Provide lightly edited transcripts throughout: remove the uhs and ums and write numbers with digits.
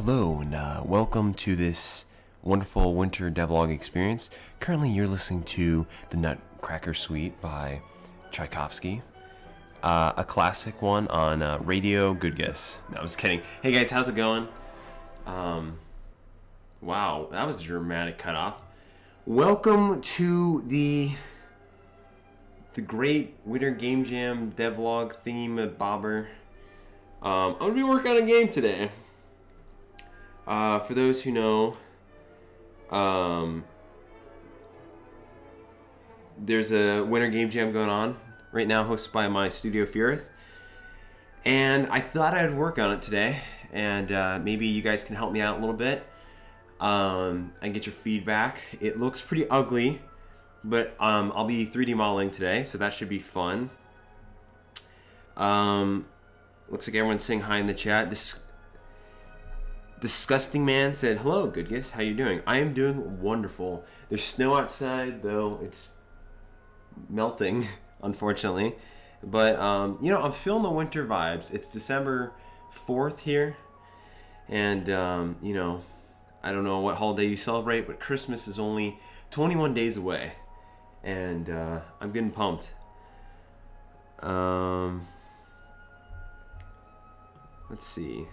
Hello and welcome to this wonderful winter devlog experience. Currently you're listening to The Nutcracker Suite by Tchaikovsky, a classic one on radio Goodgis. No, I was kidding. Hey guys, how's it going? Wow, that was a dramatic cutoff. Welcome to the great Winter Game Jam devlog theme bobber. I'm going to be working on a game today. For those who know, there's a Winter Game Jam going on right now, hosted by my studio Fearth, and I thought I'd work on it today, and maybe you guys can help me out a little bit, and get your feedback. It looks pretty ugly, but I'll be 3D modeling today, so that should be fun. Looks like everyone's saying hi in the chat. Disgusting Man said, "Hello, Goodgis. How you doing?" I am doing wonderful. There's snow outside, though it's melting, unfortunately. But, I'm feeling the winter vibes. It's December 4th here. And, I don't know what holiday you celebrate, but Christmas is only 21 days away. And I'm getting pumped. Let's see.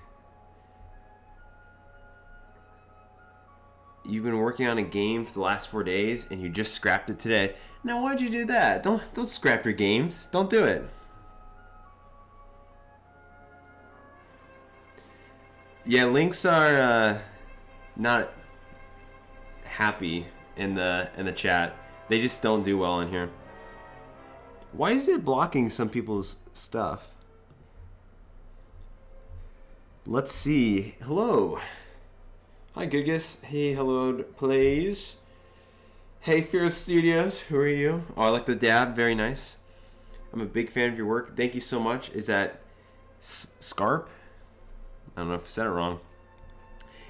You've been working on a game for the last 4 days and you just scrapped it today. Now why'd you do that? Don't scrap your games. Don't do it. Yeah, links are not happy in the chat. They just don't do well in here. Why is it blocking some people's stuff? Let's see. Hello. Hi, Goodgis. Hey, hello, please. Hey, Fearth Studios. Who are you? Oh, I like the dab. Very nice. I'm a big fan of your work. Thank you so much. Is that Scarp? I don't know if I said it wrong.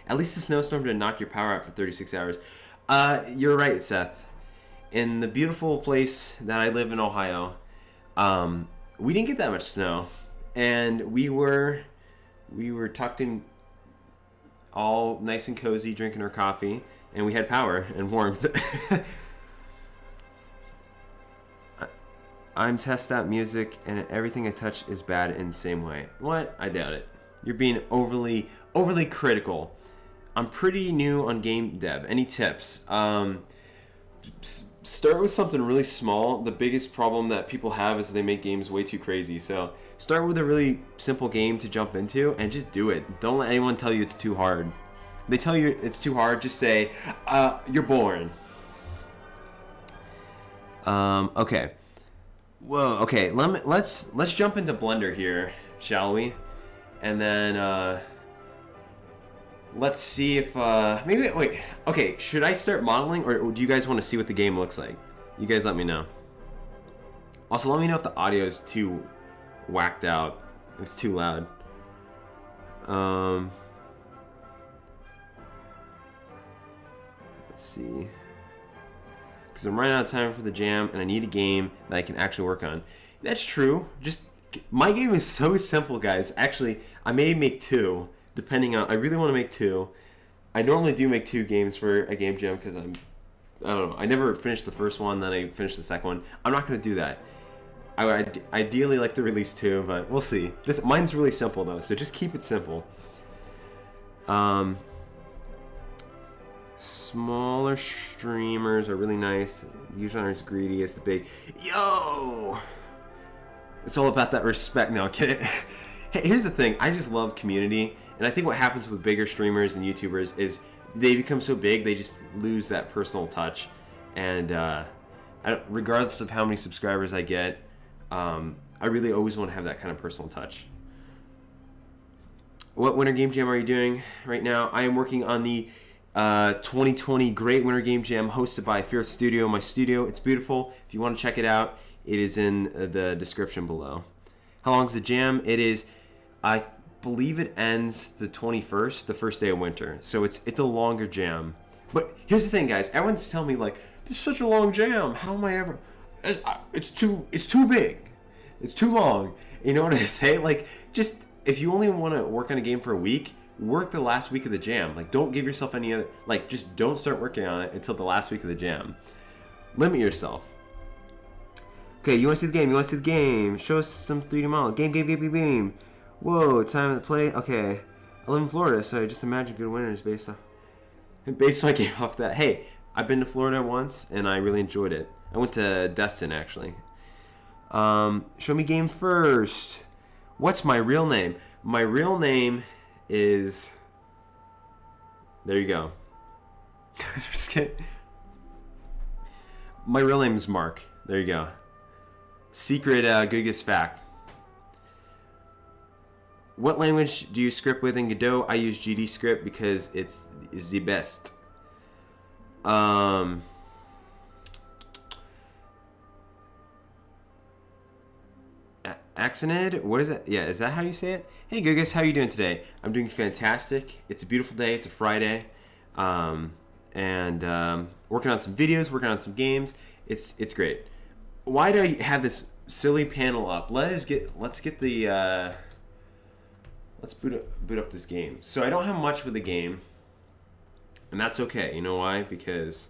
At least the snowstorm didn't knock your power out for 36 hours. You're right, Seth. In the beautiful place that I live in, Ohio, we didn't get that much snow. And we were tucked in, all nice and cozy, drinking our coffee, and we had power and warmth. I'm test out music, and everything I touch is bad in the same way. What? I doubt it. You're being overly critical. I'm pretty new on game dev. Any tips? Start with something really small. The biggest problem that people have is they make games way too crazy. So start with a really simple game to jump into and just do it. Don't let anyone tell you it's too hard. They tell you it's too hard, just say, you're boring. Okay. Whoa, okay. Let's jump into Blender here, shall we? And then let's see if maybe wait. Okay, should I start modeling, or do you guys want to see what the game looks like? You guys let me know. Also, let me know if the audio is too whacked out. If it's too loud. Let's see. Because I'm running out of time for the jam, and I need a game that I can actually work on. That's true. Just my game is so simple, guys. Actually, I may make two, depending on. I really want to make two. I normally do make two games for a game jam because I don't know. I never finished the first one, then I finished the second one. I'm not going to do that. I would ideally like to release two, but we'll see. Mine's really simple though, so just keep it simple. Smaller streamers are really nice. Usually aren't as greedy as the big. Yo! It's all about that respect. No, I'm kidding. Hey, here's the thing. I just love community, and I think what happens with bigger streamers and YouTubers is they become so big, they just lose that personal touch. And regardless of how many subscribers I get, I really always want to have that kind of personal touch. What Winter Game Jam are you doing right now? I am working on the 2020 Great Winter Game Jam hosted by Fearth Studio, my studio. It's beautiful. If you want to check it out, it is in the description below. How long is the jam? It is, I believe it ends the 21st, the first day of winter. So it's a longer jam. But here's the thing, guys. Everyone's telling me, like, this is such a long jam. How am I ever... It's too big. It's too long. You know what I say? Like, just, if you only want to work on a game for a week, work the last week of the jam. Like, don't give yourself any other, like, just don't start working on it until the last week of the jam. Limit yourself. Okay, you want to see the game? You want to see the game? Show us some 3D model. Game. Whoa, time to play. Okay, I live in Florida, so I just imagine good winners based my game off that. Hey, I've been to Florida once, and I really enjoyed it. I went to Destin, actually. Show me game first. What's my real name? My real name is... There you go. Just kidding. My real name is Mark. There you go. Secret Goodgis fact. What language do you script with in Godot? I use GD script because it's the best. Axonid? What is that? Yeah, is that how you say it? Hey Goodgis, how are you doing today? I'm doing fantastic. It's a beautiful day. It's a Friday. Working on some videos, working on some games. It's great. Why do I have this silly panel up? Let's boot up this game. So I don't have much with the game, and that's okay. You know why? Because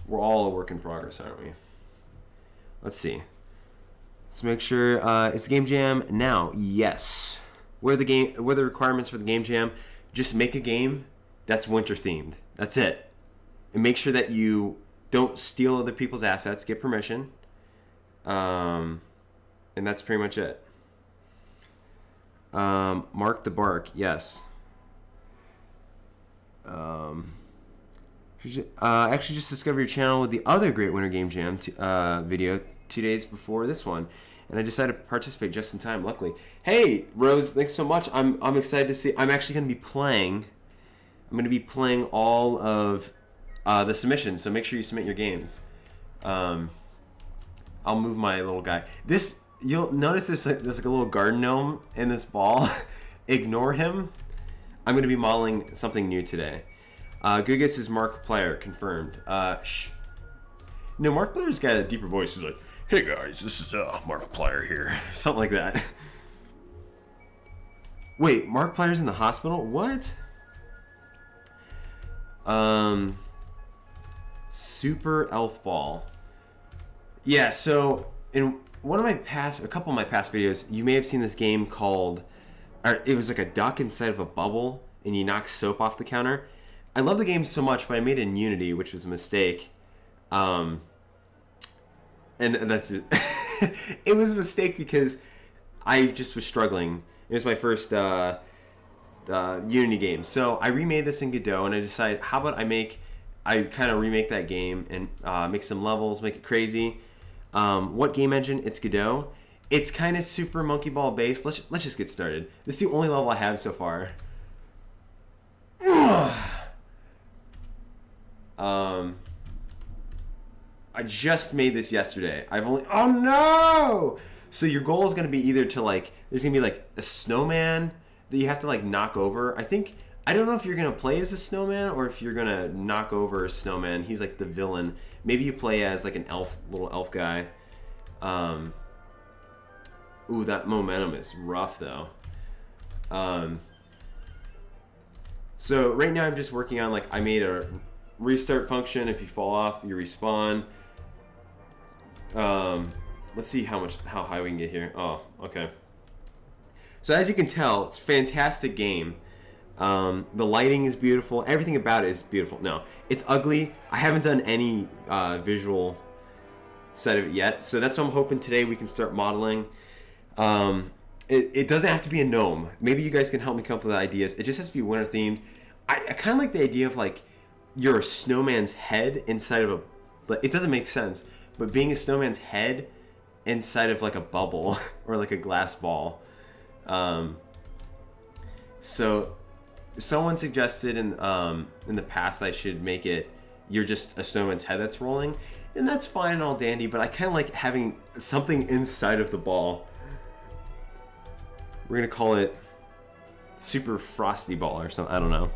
we're all a work in progress, aren't we? Let's see. Let's make sure. Is the game jam now? Yes. What are the requirements for the game jam? Just make a game that's winter themed. That's it. And make sure that you don't steal other people's assets. Get permission. And that's pretty much it. Mark the Bark. Yes. Actually just discovered your channel with the other great Winter Game Jam video 2 days before this one, and I decided to participate just in time, luckily. Hey Rose, thanks so much. I'm excited to see. I'm actually going to be playing all of the submissions, so make sure you submit your games. I'll move my little guy. You'll notice there's like a little garden gnome in this ball. Ignore him. I'm going to be modeling something new today. Goodgis is Markiplier, confirmed. Shh. No, Markiplier's got a deeper voice. He's like, hey guys, this is Markiplier here. Something like that. Wait, Markiplier's in the hospital? What? Super Elf Ball. Yeah, so in a couple of my past videos, you may have seen this game called, it was like a duck inside of a bubble, and you knock soap off the counter. I love the game so much, but I made it in Unity, which was a mistake. And that's it. It was a mistake because I just was struggling. It was my first Unity game. So I remade this in Godot, and I decided, how about I kind of remake that game and make some levels, make it crazy. What game engine? It's Godot. It's kind of Super Monkey Ball based. Let's just get started. This is the only level I have so far. I just made this yesterday. Oh no! So your goal is going to be either to there's going to be like a snowman that you have to knock over. I don't know if you're going to play as a snowman or if you're going to knock over a snowman. He's like the villain. Maybe you play as like an little elf guy. Ooh, that momentum is rough though. So right now I'm just working on I made a restart function. If you fall off, you respawn. Let's see how high we can get here. Oh, okay. So as you can tell, it's a fantastic game. The lighting is beautiful. Everything about it is beautiful. No, it's ugly. I haven't done any visual set of it yet. So that's what I'm hoping today we can start modeling. It doesn't have to be a gnome. Maybe you guys can help me come up with ideas. It just has to be winter themed. I kind of like the idea of you're a snowman's head inside of it doesn't make sense, but being a snowman's head inside of a bubble or a glass ball. So someone suggested in the past I should make it you're just a snowman's head that's rolling, and that's fine and all dandy, but I kind of like having something inside of the ball. We're gonna call it Super Frosty Ball or something. I don't know.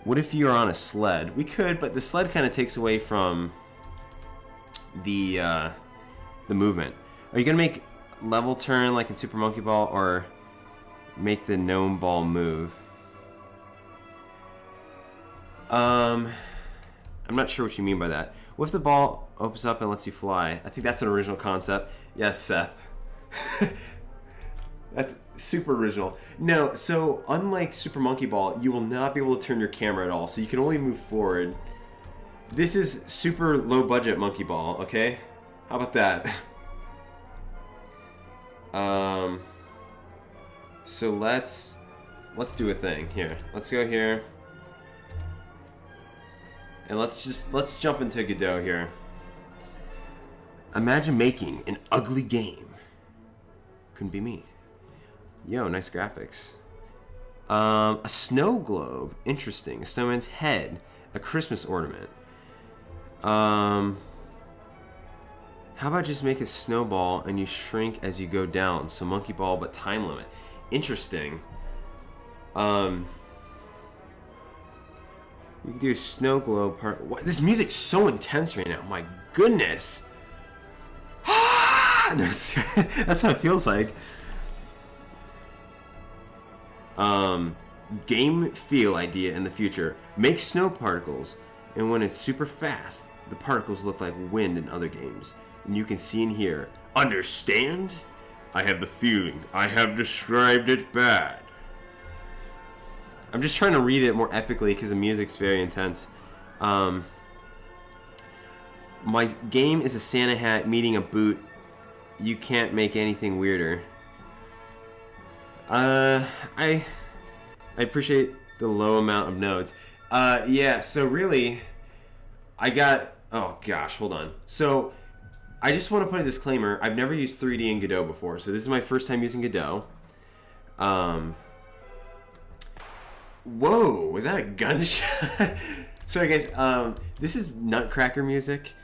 What if you're on a sled? We could, but the sled kind of takes away from the movement. Are you gonna make level turn like in Super Monkey Ball, or make the gnome ball move. I'm not sure what you mean by that. What if the ball opens up and lets you fly? I think that's an original concept. Yes, Seth. That's super original. No, so unlike Super Monkey Ball, you will not be able to turn your camera at all, so you can only move forward. This is super low budget Monkey Ball, okay? How about that? So let's do a thing here. Let's go here. And let's jump into Godot here. Imagine making an ugly game. Couldn't be me. Yo, nice graphics. A snow globe. Interesting. A snowman's head. A Christmas ornament. How about just make a snowball and you shrink as you go down? So monkey ball, but time limit. Interesting. You can do a snow globe part. What? This music's so intense right now. My goodness. No, that's what it feels like. Game feel idea in the future. Make snow particles, and when it's super fast, the particles look like wind in other games. And you can see and hear. Understand? I have the feeling. I have described it bad. I'm just trying to read it more epically because the music's very intense. My game is a Santa hat meeting a boot. You can't make anything weirder. I appreciate the low amount of notes. Yeah, so really, I got... Oh, gosh, hold on. So, I just want to put a disclaimer. I've never used 3D in Godot before, so this is my first time using Godot. Whoa, was that a gunshot? Sorry, guys. This is Nutcracker music,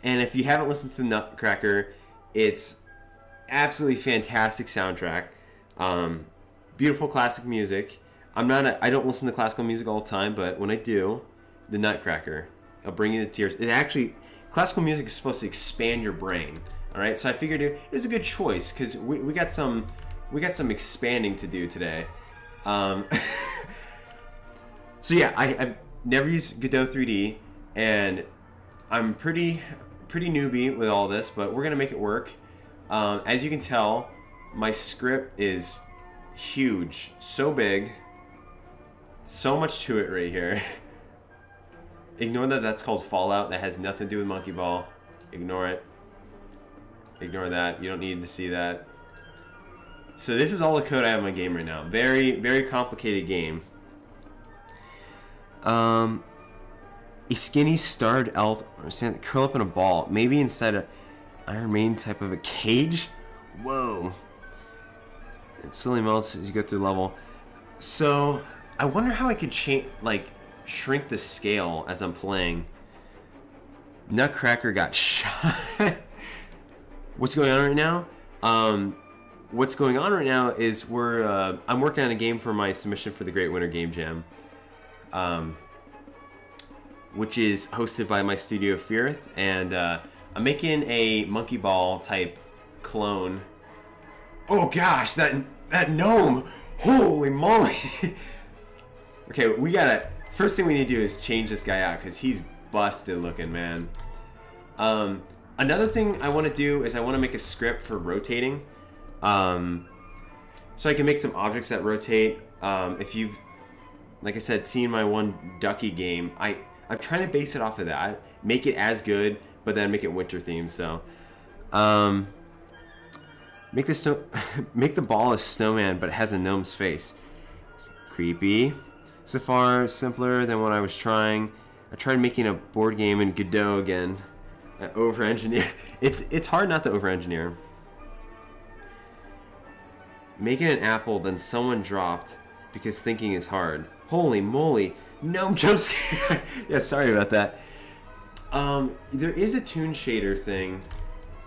and if you haven't listened to Nutcracker, it's absolutely fantastic soundtrack. Beautiful classic music. I don't listen to classical music all the time, but when I do, the Nutcracker, I'll bring you to tears. It actually, classical music is supposed to expand your brain. All right, so I figured it was a good choice because we got some expanding to do today. So yeah, I've never used Godot 3D, and I'm pretty newbie with all this, but we're gonna make it work. As you can tell, my script is huge, so big, so much to it right here. Ignore that that's called Fallout. That has nothing to do with Monkey Ball. Ignore it. Ignore that. You don't need to see that. So this is all the code I have in my game right now. Very, very complicated game. A skinny starred elf or Santa curl up in a ball, maybe inside a Iron Maiden type of a cage. Whoa! It slowly melts as you go through the level. So I wonder how I could change, shrink the scale as I'm playing. Nutcracker got shot. What's going on right now? What's going on right now is I'm working on a game for my submission for the Great Winter Game Jam. Which is hosted by my studio Fearth, and I'm making a Monkey Ball type clone. Oh gosh, that gnome! Holy moly! Okay, first thing we need to do is change this guy out because he's busted looking, man. Another thing I want to do is I want to make a script for rotating, so I can make some objects that rotate. If you've, like I said, seen my one Ducky game, I'm trying to base it off of that. Make it as good, but then make it winter themed. So, make the ball a snowman, but it has a gnome's face. Creepy. So far, simpler than what I was trying. I tried making a board game in Godot again. Over-engineer. It's hard not to over-engineer. Making an apple, then someone dropped because thinking is hard. Holy moly. Gnome jump scare. Yeah, sorry about that. There is a toon shader thing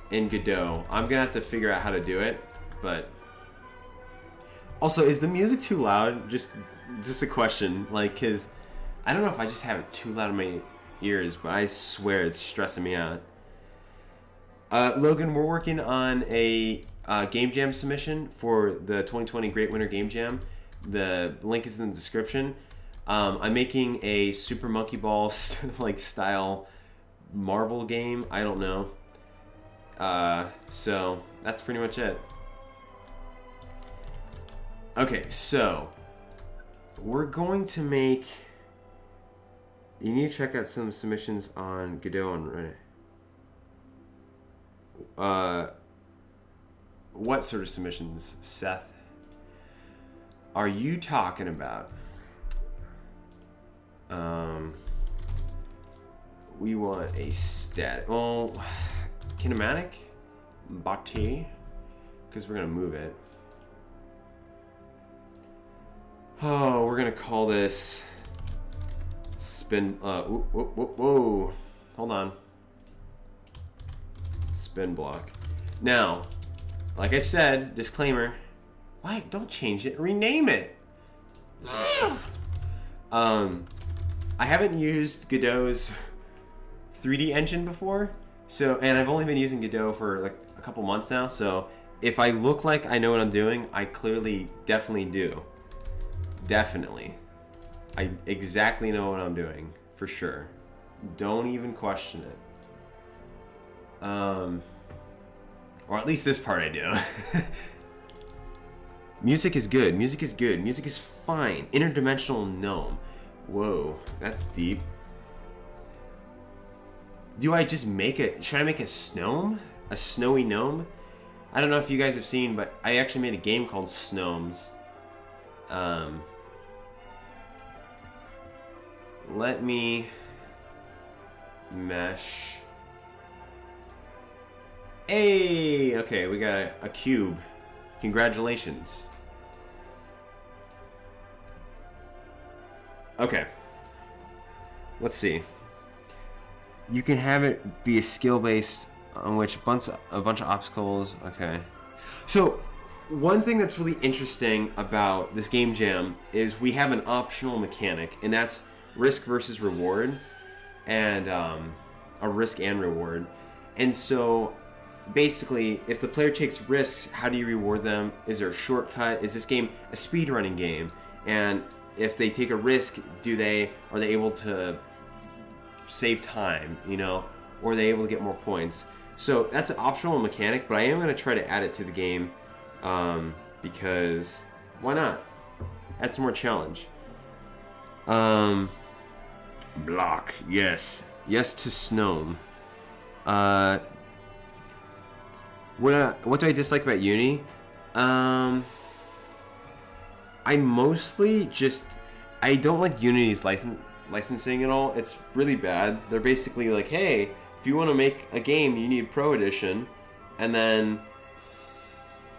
in Godot. I'm gonna have to figure out how to do it, but also, is the music too loud? Just a question, cause I don't know if I just have it too loud in my ears, but I swear it's stressing me out. Logan, we're working on a Game Jam submission for the 2020 Great Winter Game Jam. The link is in the description. I'm making a Super Monkey Ball like style marble game. I don't know. So that's pretty much it. Okay, so we're going to make. You need to check out some submissions on Godot and Reddit. What sort of submissions, Seth, are you talking about? We want a stat. Oh, kinematic, bati, because we're gonna move it. Oh, we're gonna call this spin. Whoa, hold on. Spin block. Now, like I said, disclaimer. Why? Don't change it. Rename it. I haven't used Godot's 3D engine before, and I've only been using Godot for like a couple months now. So if I look like I know what I'm doing, I clearly, definitely do. Definitely, I exactly know what I'm doing for sure. Don't even question it. Or at least this part I do. Music is good. Music is good. Music is fine. Interdimensional gnome. Whoa, that's deep. Do I just make it? Should I make a gnome? A snowy gnome? I don't know if you guys have seen, but I actually made a game called Snomes. Let me mesh. Hey, okay, we got a cube. Congratulations. Okay. Let's see. You can have it be a skill-based on which a bunch of obstacles. Okay. So, one thing that's really interesting about this game jam is we have an optional mechanic, and that's risk versus reward, and a risk and reward. And so, basically, if the player takes risks, how do you reward them? Is there a shortcut? Is this game a speedrunning game? And if they take a risk, are they able to save time, you know, or are they able to get more points? So that's an optional mechanic, but I am going to try to add it to the game because why not? Add some more challenge. Block, yes. Yes to Snome. What do I dislike about Unity? I mostly just, I don't like Unity's licensing at all. It's really bad. They're basically like, hey, if you want to make a game, you need Pro Edition, and then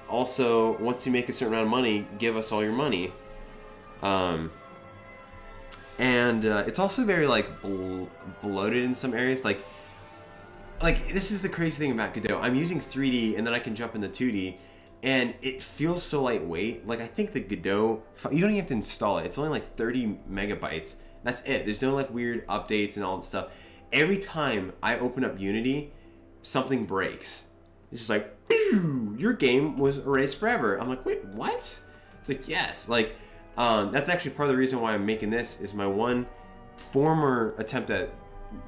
also once you make a certain amount of money, give us all your money. And it's also very like bloated in some areas. Like this is the crazy thing about Godot. I'm using 3D, and then I can jump into 2D. And it feels so lightweight. Like, I think the Godot, you don't even have to install it. It's only like 30 megabytes. That's it. There's no like weird updates and all that stuff. Every time I open up Unity, something breaks. It's just like, pew, your game was erased forever. I'm like, wait, what? It's like, yes. Like, that's actually part of the reason why I'm making this, is my one former attempt at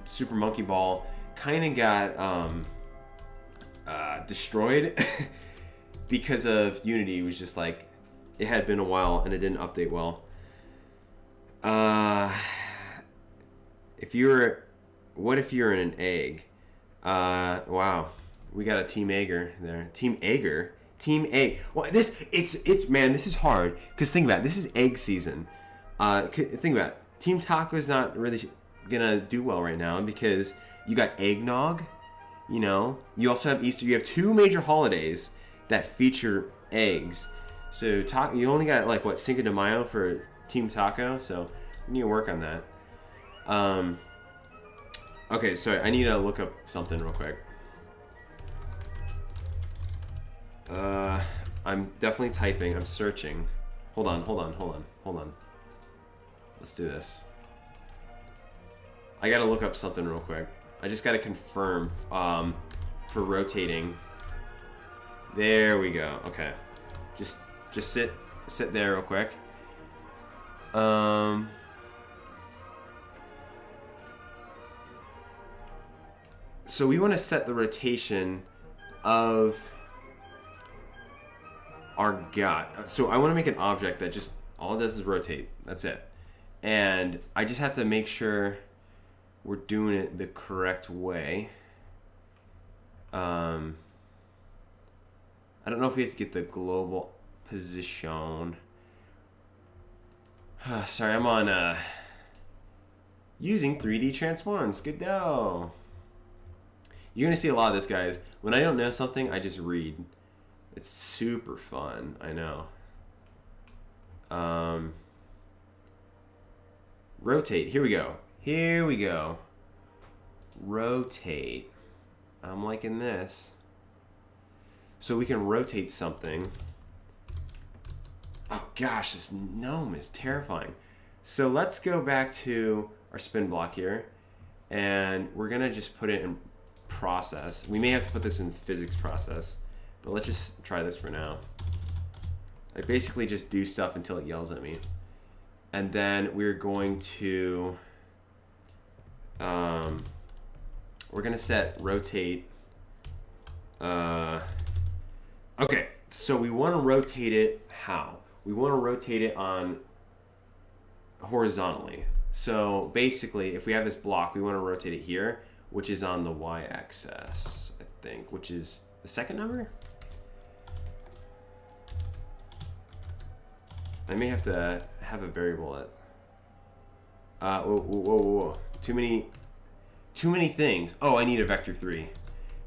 Super Monkey Ball kind of got destroyed. Because of Unity. It was just like, it had been a while and it didn't update well. What if you're in an egg? Wow, we got a Team Egger there. Team Egger? Team Egg. Well, it's man, this is hard. Because think about it, this is egg season. Think about it. Team Taco's not really gonna do well right now because you got eggnog, you know? You also have Easter. You have two major holidays that feature eggs. So you only got like what, Cinco de Mayo for Team Taco, so we need to work on that. Okay, sorry, I need to look up something real quick. I'm definitely typing, I'm searching. Hold on. Let's do this. I gotta look up something real quick. I just gotta confirm for rotating. There we go. Okay. Just sit there real quick. So we want to set the rotation of our guy. So I want to make an object that just all it does is rotate. That's it. And I just have to make sure we're doing it the correct way. I don't know if we have to get the global position. Sorry, I'm on using 3D transforms. Good go. You're gonna see a lot of this, guys. When I don't know something, I just read. It's super fun. I know. Rotate. Here we go. Here we go. Rotate. I'm liking this. So we can rotate something. Oh gosh, this gnome is terrifying. So let's go back to our spin block here, and we're gonna just put it in process. We may have to put this in physics process, but let's just try this for now. I basically just do stuff until it yells at me. And then we're going to, we're gonna set rotate. Okay, so we want to rotate it how? We want to rotate it on horizontally. So basically, if we have this block, we want to rotate it here, which is on the y-axis, I think, which is the second number? I may have to have a variable that. Whoa. Too many things. Oh, I need a vector 3.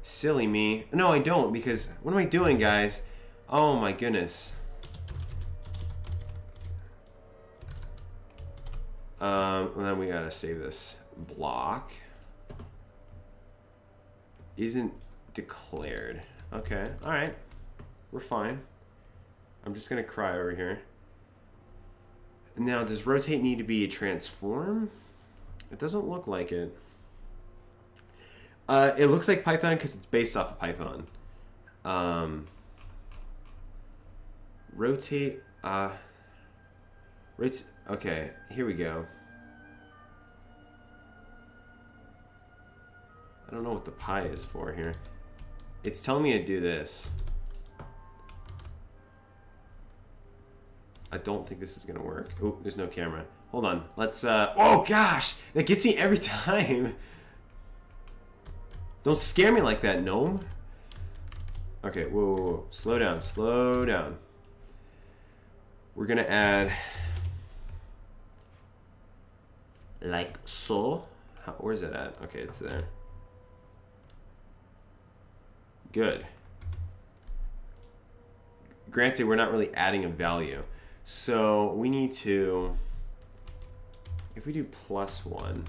Silly me. No, I don't, because what am I doing, guys? Oh my goodness. And then we gotta save this block. Isn't declared. Okay, alright. We're fine. I'm just gonna cry over here. Now, does rotate need to be a transform? It doesn't look like it. It looks like Python because it's based off of Python. Rotate. Okay, here we go. I don't know what the pi is for here. It's telling me to do this. I don't think this is gonna work. Oh, there's no camera. Hold on. Let's. Oh gosh, that gets me every time. Don't scare me like that, gnome. Okay, whoa. Slow down, slow down. We're gonna add like so. Where's it at? Okay, it's there. Good. Granted, we're not really adding a value. So we need to, if we do +1,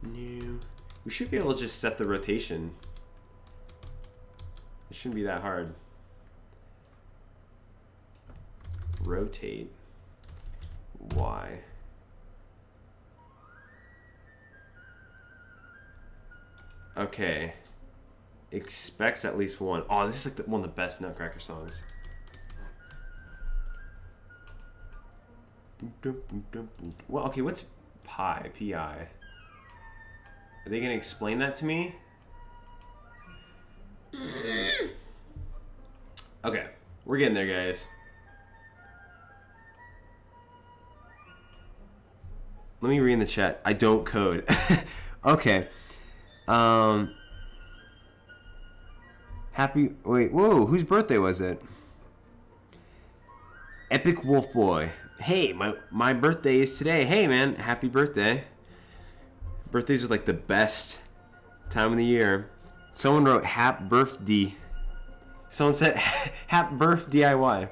new, we should be able to just set the rotation. It shouldn't be that hard. Rotate Y. Okay. Expects at least one. Oh, this is like one of the best Nutcracker songs. Well, okay, what's pi? P-I. Are they gonna explain that to me? Okay, we're getting there, guys. Let me read in the chat. I don't code. Okay. Wait, whoa, whose birthday was it? Epic Wolf Boy. Hey, my birthday is today. Hey, man, happy birthday. Birthdays are like the best time of the year. Someone wrote Hap Birthday. Someone said Hap Birth DIY.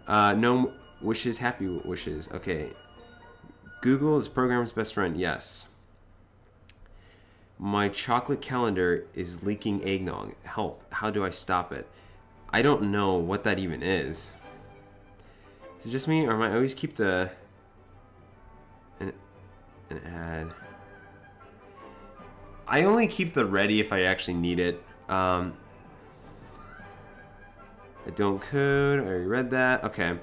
No wishes, happy wishes. Okay. Google is programmer's best friend. Yes. My chocolate calendar is leaking eggnog. Help. How do I stop it? I don't know what that even is. Is it just me, or am I always keep an ad? I only keep the ready if I actually need it. I don't code. I already read that. Okay.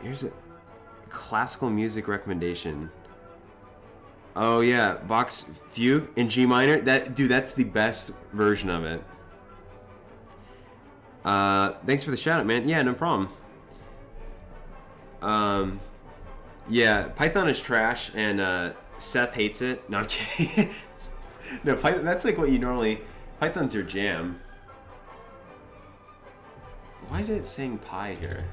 Here's a classical music recommendation. Oh yeah, Bach's Fugue in G minor. That's the best version of it. Thanks for the shout out, man. Yeah, no problem. Yeah, Python is trash, and Seth hates it. No, I'm kidding. No, Python. That's like what you normally. Python's your jam. Why is it saying pi here?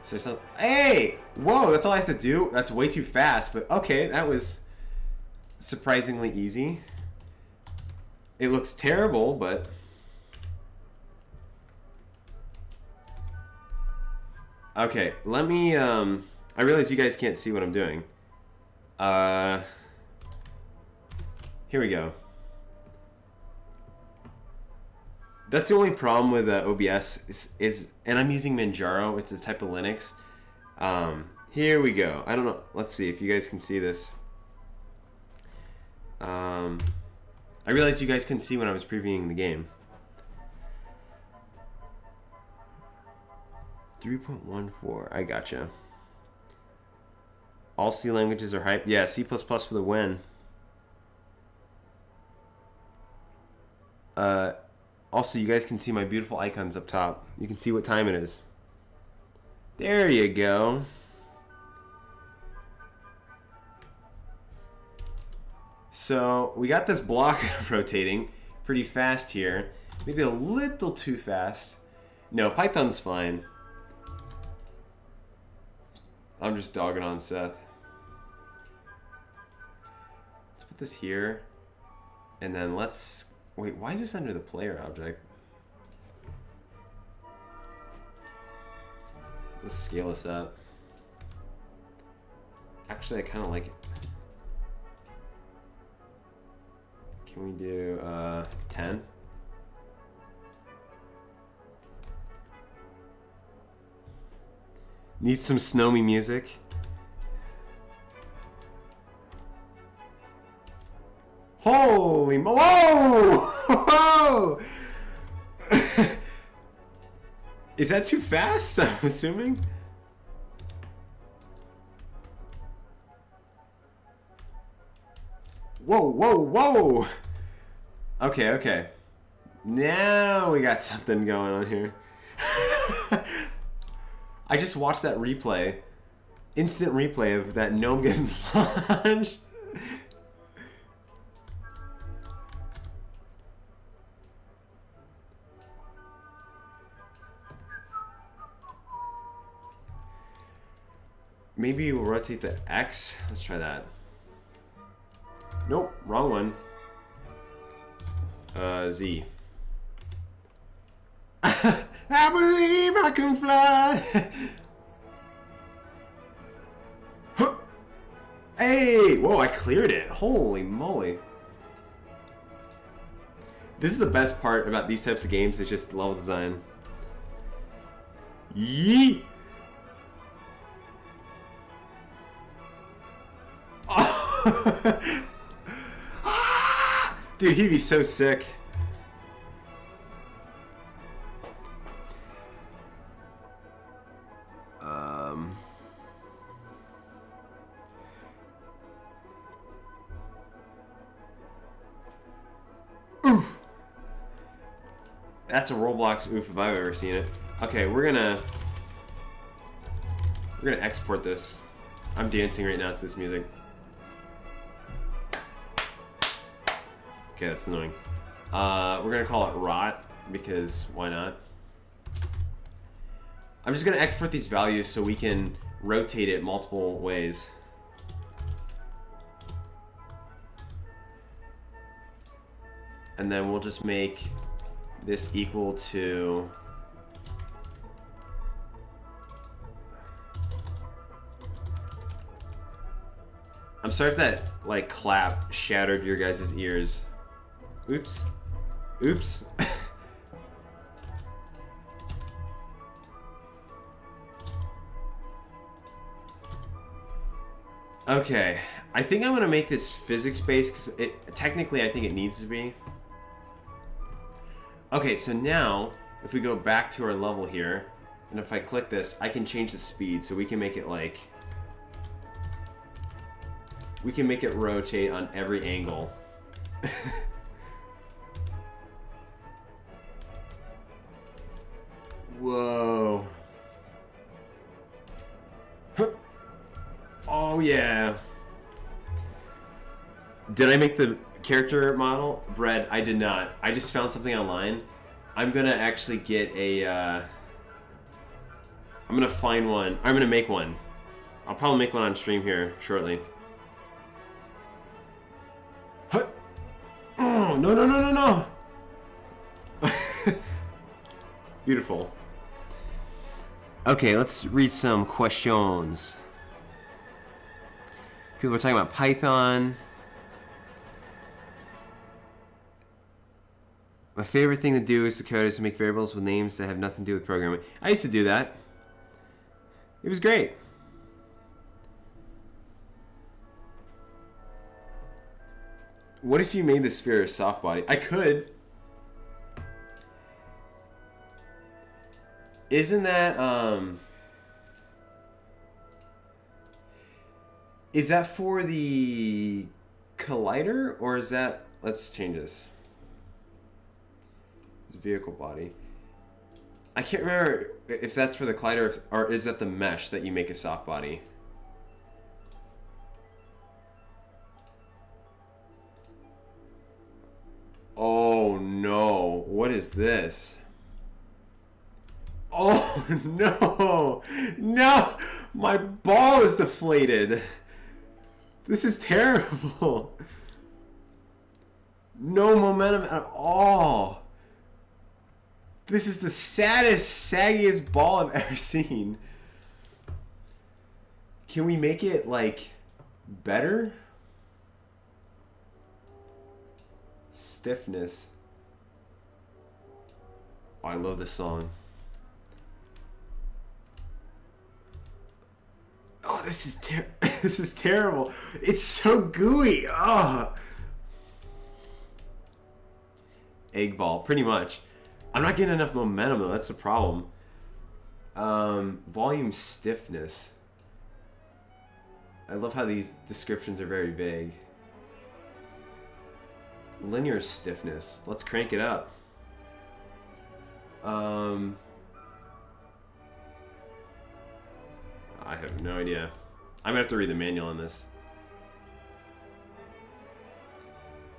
So it's not, hey! Whoa, that's all I have to do? That's way too fast, but okay, that was surprisingly easy. It looks terrible, but... Okay, let me, I realize you guys can't see what I'm doing. Here we go. That's the only problem with OBS is, and I'm using Manjaro, it's a type of Linux. Here we go. I don't know. Let's see if you guys can see this. I realized you guys couldn't see when I was previewing the game. 3.14. I gotcha. All C languages are hype. Yeah, C++ for the win. Also, you guys can see my beautiful icons up top. You can see what time it is. There you go. So we got this block rotating pretty fast here. Maybe a little too fast. No, Python's fine. I'm just dogging on Seth. Let's put this here. And then let's... Wait, why is this under the player object? Let's scale this up. Actually, I kind of like it. Can we do 10? Need some snowy music. Holy mo! Whoa! Is that too fast? I'm assuming. Whoa, whoa, whoa! Okay, okay. Now we got something going on here. I just watched that replay. Instant replay of that gnome getting launched. Maybe we'll rotate the X. Let's try that. Nope, wrong one. Z. I believe I can fly. Hey, whoa, I cleared it. Holy moly. This is the best part about these types of games, it's just level design. Yeet. Dude, he'd be so sick. Oof. That's a Roblox oof if I've ever seen it. Okay, we're gonna export this. I'm dancing right now to this music. Okay, that's annoying. We're gonna call it rot because why not? I'm just gonna export these values so we can rotate it multiple ways. And then we'll just make this equal to I'm sorry if that like clap shattered your guys' ears. Oops. Oops. Okay, I think I'm gonna make this physics-based because technically I think it needs to be. Okay, so now if we go back to our level here, and if I click this, I can change the speed, so we can make it like, we can make it rotate on every angle. Whoa. Oh yeah. Did I make the character model? Bread, I did not. I just found something online. I'm gonna actually get a, I'm gonna find one. I'm gonna make one. I'll probably make one on stream here shortly. Oh, no, no, no, no, no! Beautiful. Okay, let's read some questions. People are talking about Python. My favorite thing to do is to code is to make variables with names that have nothing to do with programming. I used to do that. It was great. What if you made the sphere a soft body? I could. Isn't that, is that for the collider, or is that, let's change this. Vehicle body. I can't remember if that's for the collider or is that the mesh that you make a soft body. Oh no, what is this? Oh no, no, my ball is deflated. This is terrible. No momentum at all. This is the saddest, saggiest ball I've ever seen. Can we make it, like, better? Stiffness. Oh, I love this song. Oh, this is this is terrible. It's so gooey. Oh. Egg ball, pretty much. I'm not getting enough momentum though, that's the problem. Volume stiffness. I love how these descriptions are very vague. Linear stiffness. Let's crank it up. I have no idea. I'm gonna have to read the manual on this.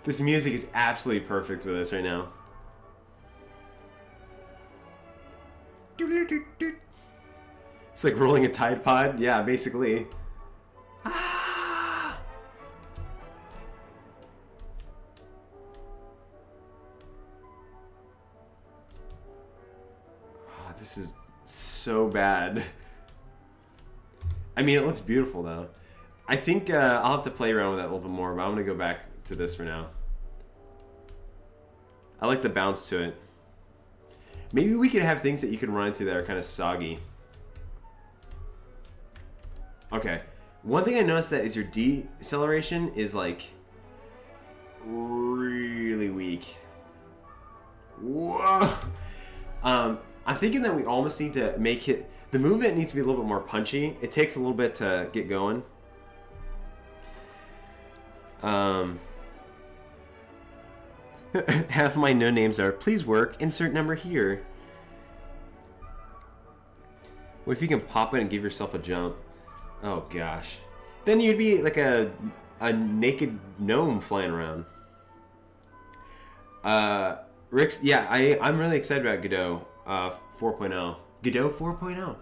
This music is absolutely perfect for this right now. It's like rolling a Tide Pod. Yeah, basically. Ah! Oh, this is so bad. I mean, it looks beautiful though. I think I'll have to play around with that a little bit more, but I'm gonna go back to this for now. I like the bounce to it. Maybe we could have things that you can run into that are kind of soggy. Okay. One thing I noticed that is your deceleration is like really weak. Whoa. I'm thinking that we almost need to make it, the movement needs to be a little bit more punchy. It takes a little bit to get going. Half my no names are, please work, insert number here. What if you can pop it and give yourself a jump? Oh gosh. Then you'd be like a naked gnome flying around. Rick's, yeah, I'm really excited about Godot 4.0. Godot 4.0.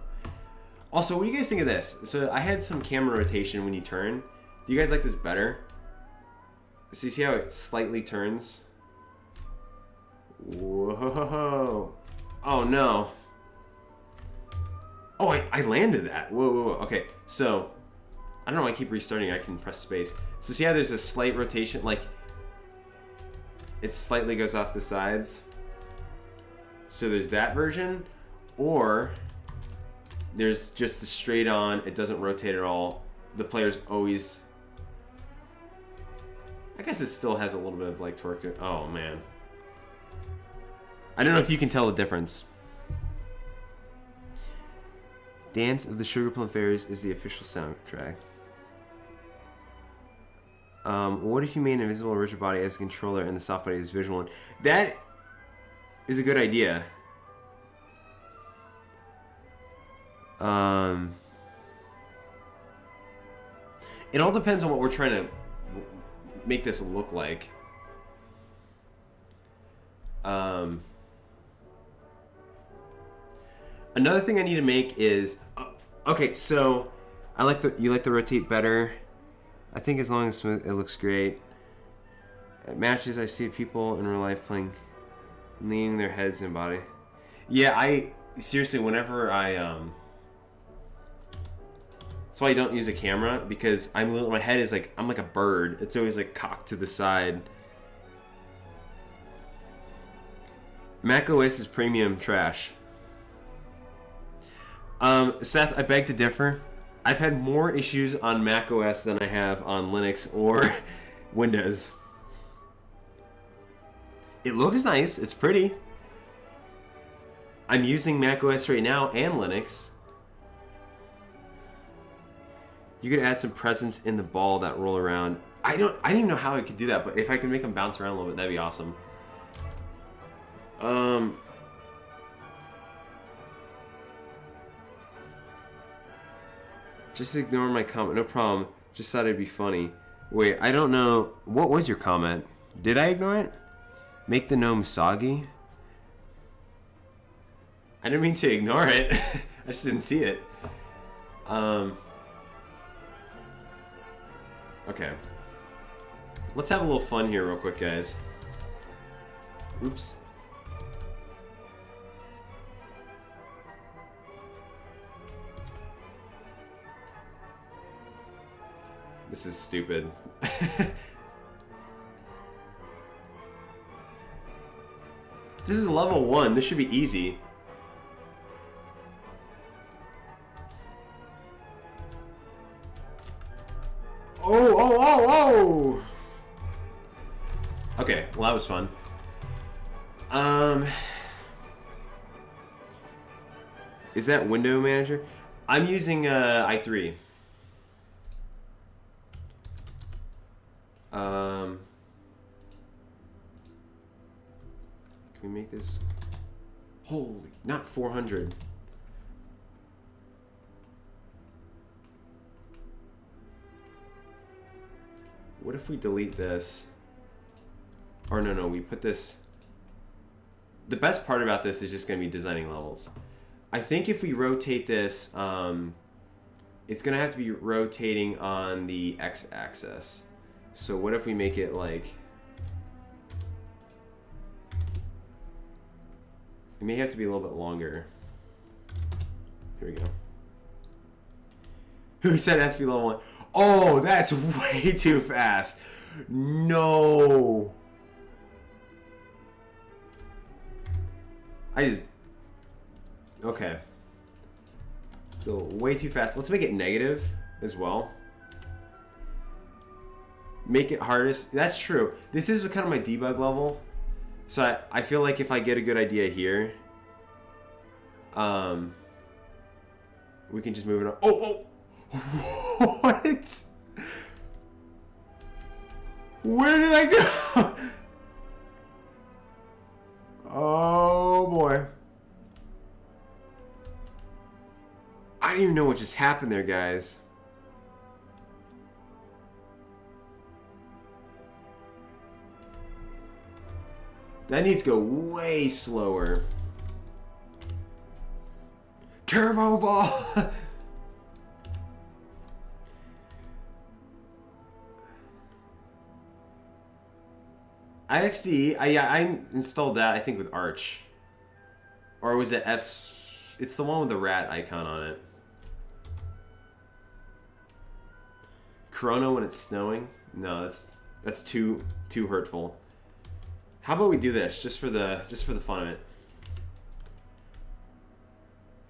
Also, what do you guys think of this? So I had some camera rotation when you turn. Do you guys like this better? So you see how it slightly turns? Whoa. Oh no. Oh, I landed that. Whoa, whoa, whoa. Okay, so I don't know why I keep restarting. I can press space. So see how there's a slight rotation? Like, it slightly goes off the sides. So there's that version. Or there's just the straight on. It doesn't rotate at all. the player's always... I guess it still has a little bit of like torque to it. Oh man. I don't know if you can tell the difference. Dance of the Sugar Plum Fairies is the official soundtrack. What if you made an invisible rigid body as a controller and the soft body as a visual one? That is a good idea. It all depends on what we're trying to make this look like. Another thing I need to make is okay. So you like the rotate better. I think as long as smooth, it looks great. At matches, I see people in real life playing, leaning their heads and body. Yeah, I seriously, whenever I that's why I don't use a camera, because my head is like, I'm like a bird. It's always like cocked to the side. Mac OS is premium trash. Seth, I beg to differ. I've had more issues on Mac OS than I have on Linux or Windows. It looks nice. It's pretty. I'm using Mac OS right now and Linux. You could add some presence in the ball that roll around. I didn't even know how I could do that, but if I could make them bounce around a little bit, that'd be awesome. Just ignore my comment. No problem. Just thought it'd be funny. Wait, I don't know. What was your comment? Did I ignore it? Make the gnome soggy? I didn't mean to ignore it. I just didn't see it. Okay. Let's have a little fun here real quick, guys. Oops. This is stupid. This is level 1. This should be easy. Oh! Okay, well that was fun. Is that window manager? I'm using i3. Can we make this? Holy, not 400. What if we delete this? Or no, we put this. The best part about this is just going to be designing levels. I think if we rotate this, it's going to have to be rotating on the x-axis. So what if we make it like... It may have to be a little bit longer. Here we go. Who said it has to be level 1? Oh, that's way too fast. No. Okay. So way too fast. Let's make it negative as well. Make it hardest. That's true. This is kind of my debug level. So I feel like if I get a good idea here, we can just move it on. Oh! What? Where did I go? Oh boy. I don't even know what just happened there, guys. That needs to go way slower. Turbo ball! IXD, I installed that, I think, with Arch. Or was it F... It's the one with the rat icon on it. Corona when it's snowing? No, that's too hurtful. How about we do this, just for the fun of it?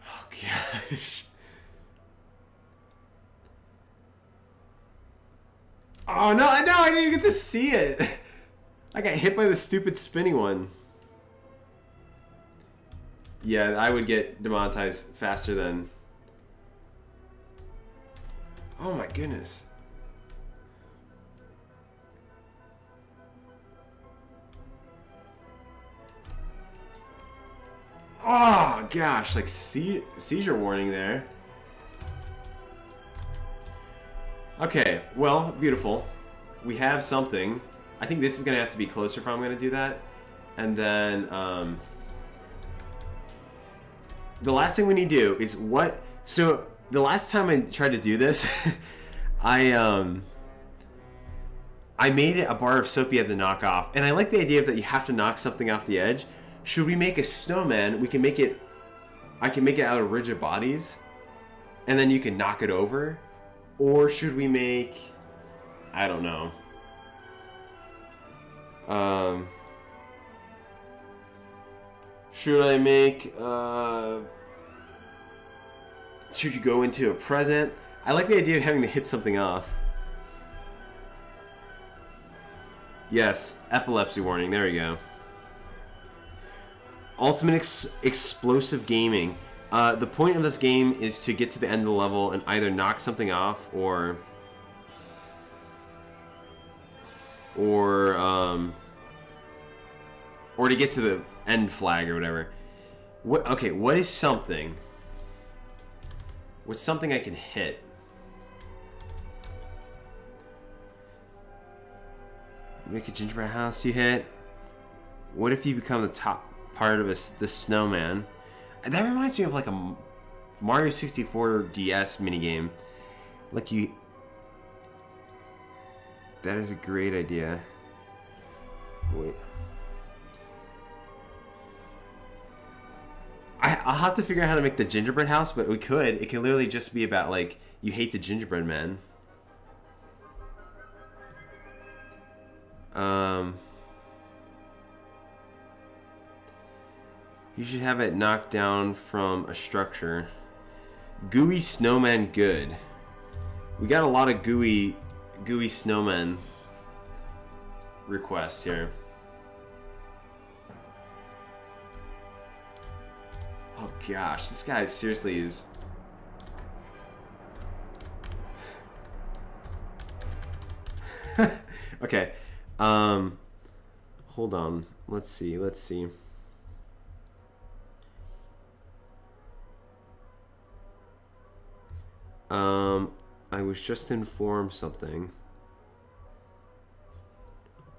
Oh, gosh. Oh, no, I didn't even get to see it. I got hit by the stupid spinning one. Yeah, I would get demonetized faster than... Oh my goodness. Oh gosh, like seizure warning there. Okay, well, beautiful. We have something. I think this is gonna have to be closer if I'm gonna do that. And then the last thing we need to do is what... So the last time I tried to do this, I made it a bar of soap you had to knock off. And I like the idea of that you have to knock something off the edge. Should we make a snowman? We can make it... I can make it out of rigid bodies. And then you can knock it over. Or should we make... I don't know. Should I make... should you go into a present? I like the idea of having to hit something off. Yes, epilepsy warning. There we go. Ultimate explosive gaming. The point of this game is to get to the end of the level and either knock something off or to get to the end flag or whatever. Okay, what is something? What's something I can hit? Make a gingerbread house you hit. What if you become the top part of the snowman? That reminds me of like a Mario 64 DS minigame. Like you... That is a great idea. Wait. I'll have to figure out how to make the gingerbread house, but we could. It can literally just be about, like, you hate the gingerbread man. You should have it knocked down from a structure. Gooey snowman good. We got a lot of gooey snowman requests here. Oh gosh, this guy seriously is... Okay. Hold on. Let's see. I was just informed something.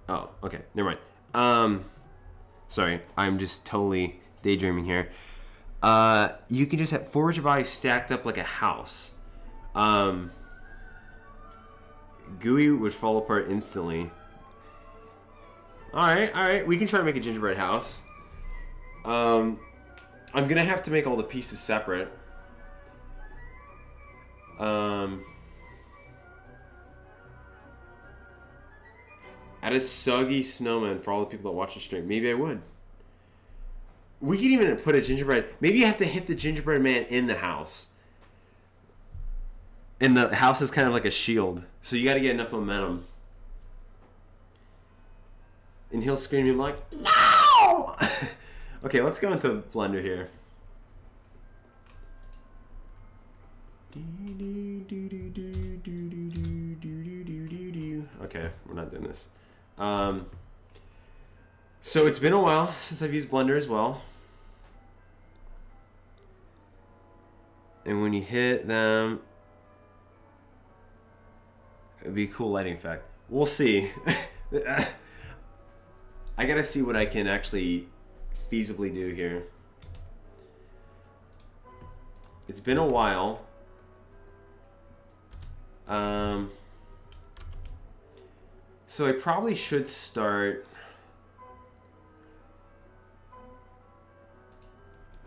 Oh, okay. Never mind. Sorry. I'm just totally daydreaming here. You can just have 4 rigid bodies stacked up like a house. Gooey would fall apart instantly. Alright. We can try to make a gingerbread house. I'm gonna have to make all the pieces separate. Add a soggy snowman for all the people that watch the stream. Maybe I would. We could even put a gingerbread... Maybe you have to hit the gingerbread man in the house. And the house is kind of like a shield. So you got to get enough momentum. And he'll scream him like, no! Okay, let's go into Blender here. Okay, we're not doing this. So it's been a while since I've used Blender as well. And when you hit them, it'd be a cool lighting effect. We'll see. I gotta see what I can actually feasibly do here. It's been a while. So I probably should start...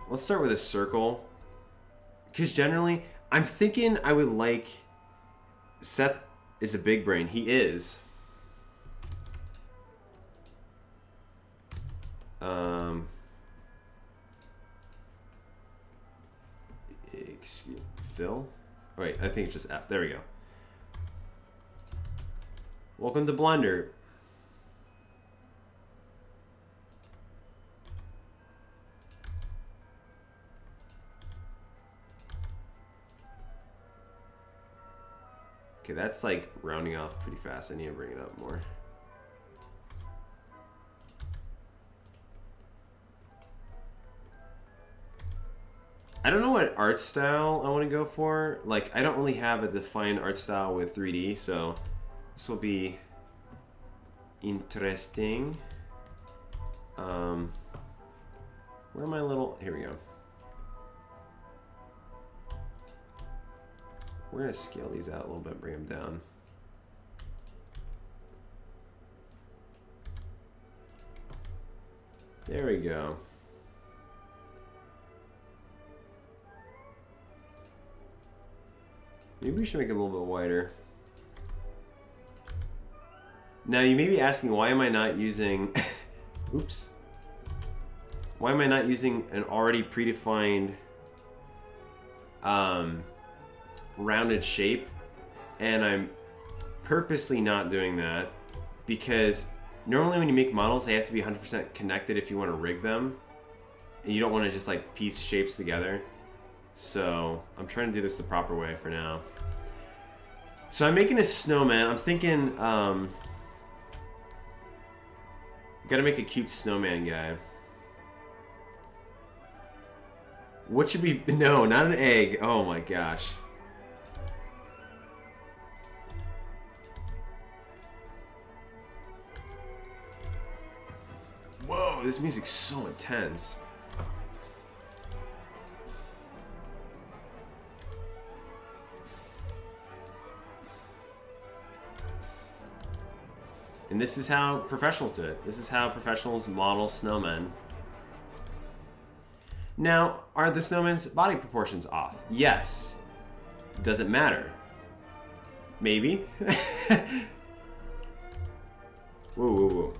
Let's start with a circle. Because generally, I'm thinking I would like... Seth is a big brain. He is. Excuse... Phil? Wait, I think it's just F. There we go. Welcome to Blender. Okay, that's like rounding off pretty fast. I need to bring it up more. I don't know what art style I want to go for. Like, I don't really have a defined art style with 3D, so this will be interesting. Where are my little... Here we go. We're going to scale these out a little bit, bring them down. There we go. Maybe we should make it a little bit wider. Now you may be asking, why am I not using... Oops. Why am I not using an already predefined rounded shape? And I'm purposely not doing that because normally when you make models, they have to be 100% connected if you want to rig them. And you don't want to just like piece shapes together. So I'm trying to do this the proper way for now. So I'm making a snowman. I'm thinking, gotta make a cute snowman guy. What should be, no, not an egg. Oh my gosh. Whoa, this music's so intense. And this is how professionals do it. This is how professionals model snowmen. Now, are the snowman's body proportions off? Yes. Does it matter? Maybe. Whoa, whoa, whoa.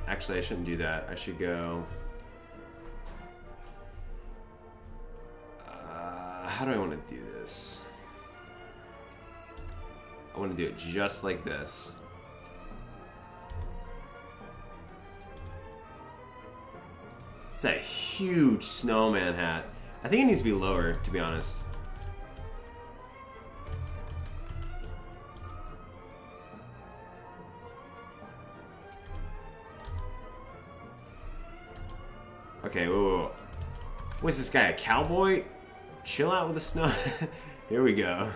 Actually, I shouldn't do that. I should go... how do I want to do this? I want to do it just like this. It's a huge snowman hat. I think it needs to be lower, to be honest. Okay, whoa, whoa, whoa. What is this guy, a cowboy? Chill out with the snow. Here we go.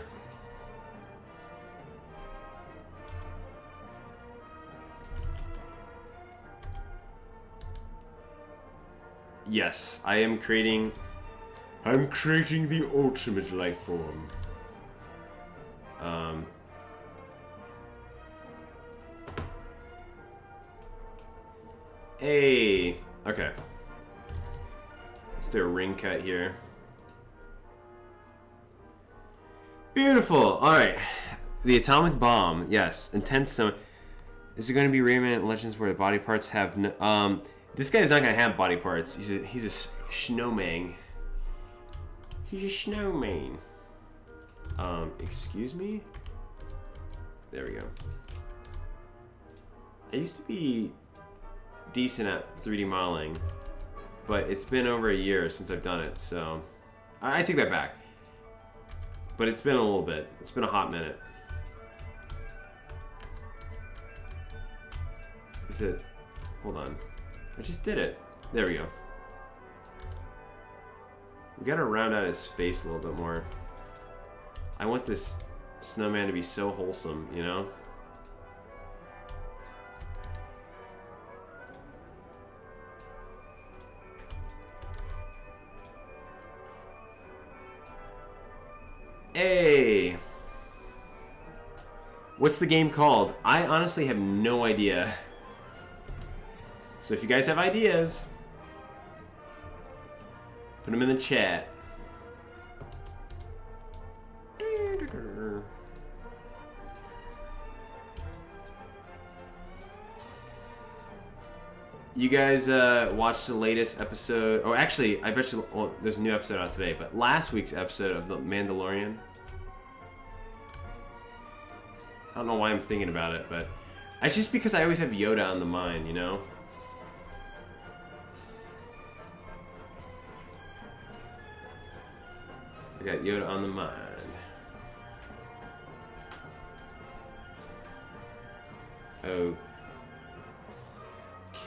Yes, I am creating... I'm creating the ultimate life form. Hey. Okay. Let's do a ring cut here. Beautiful. All right. The atomic bomb. Yes. Intense. Is there going to be Rayman Legends where the body parts have no... this guy's not going to have body parts. He's a snowman. He's a snowman. Excuse me? There we go. I used to be decent at 3D modeling, but it's been over a year since I've done it, so... I take that back. But it's been a little bit. It's been a hot minute. Is it... Hold on. I just did it. There we go. We gotta round out his face a little bit more. I want this snowman to be so wholesome, you know? Hey! What's the game called? I honestly have no idea. So if you guys have ideas, put them in the chat. You guys watched the latest episode? Oh, actually, I bet you. Well, there's a new episode out today, but last week's episode of The Mandalorian. I don't know why I'm thinking about it, but it's just because I always have Yoda on the mind, you know? I got Yoda on the mind.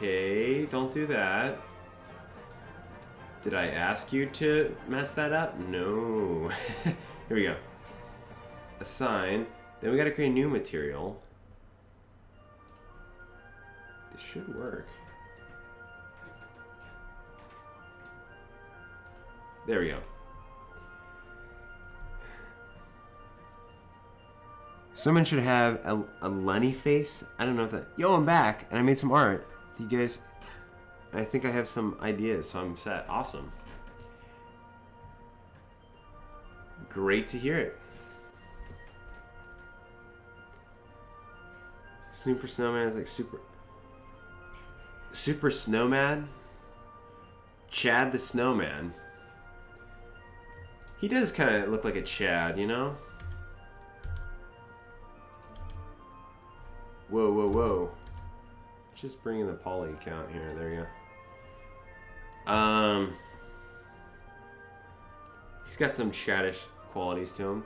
Okay, don't do that. Did I ask you to mess that up? No. Here we go. Assign. Then we gotta create a new material. This should work. There we go. Someone should have a Lenny face. I don't know if that... Yo, I'm back, and I made some art. You guys... I think I have some ideas, so I'm set. Awesome. Great to hear it. Super Snowman is like Super Snowman? Chad the Snowman. He does kind of look like a Chad, you know? Whoa, whoa, whoa. Just bring in the poly count here. There you go. He's got some Chadish qualities to him.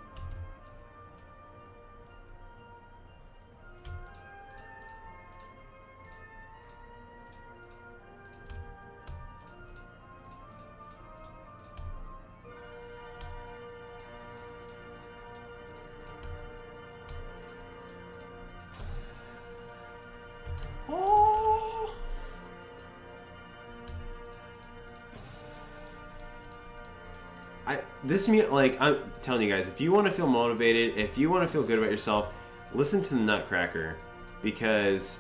Like, I'm telling you guys, if you want to feel motivated, if you want to feel good about yourself, listen to the Nutcracker, because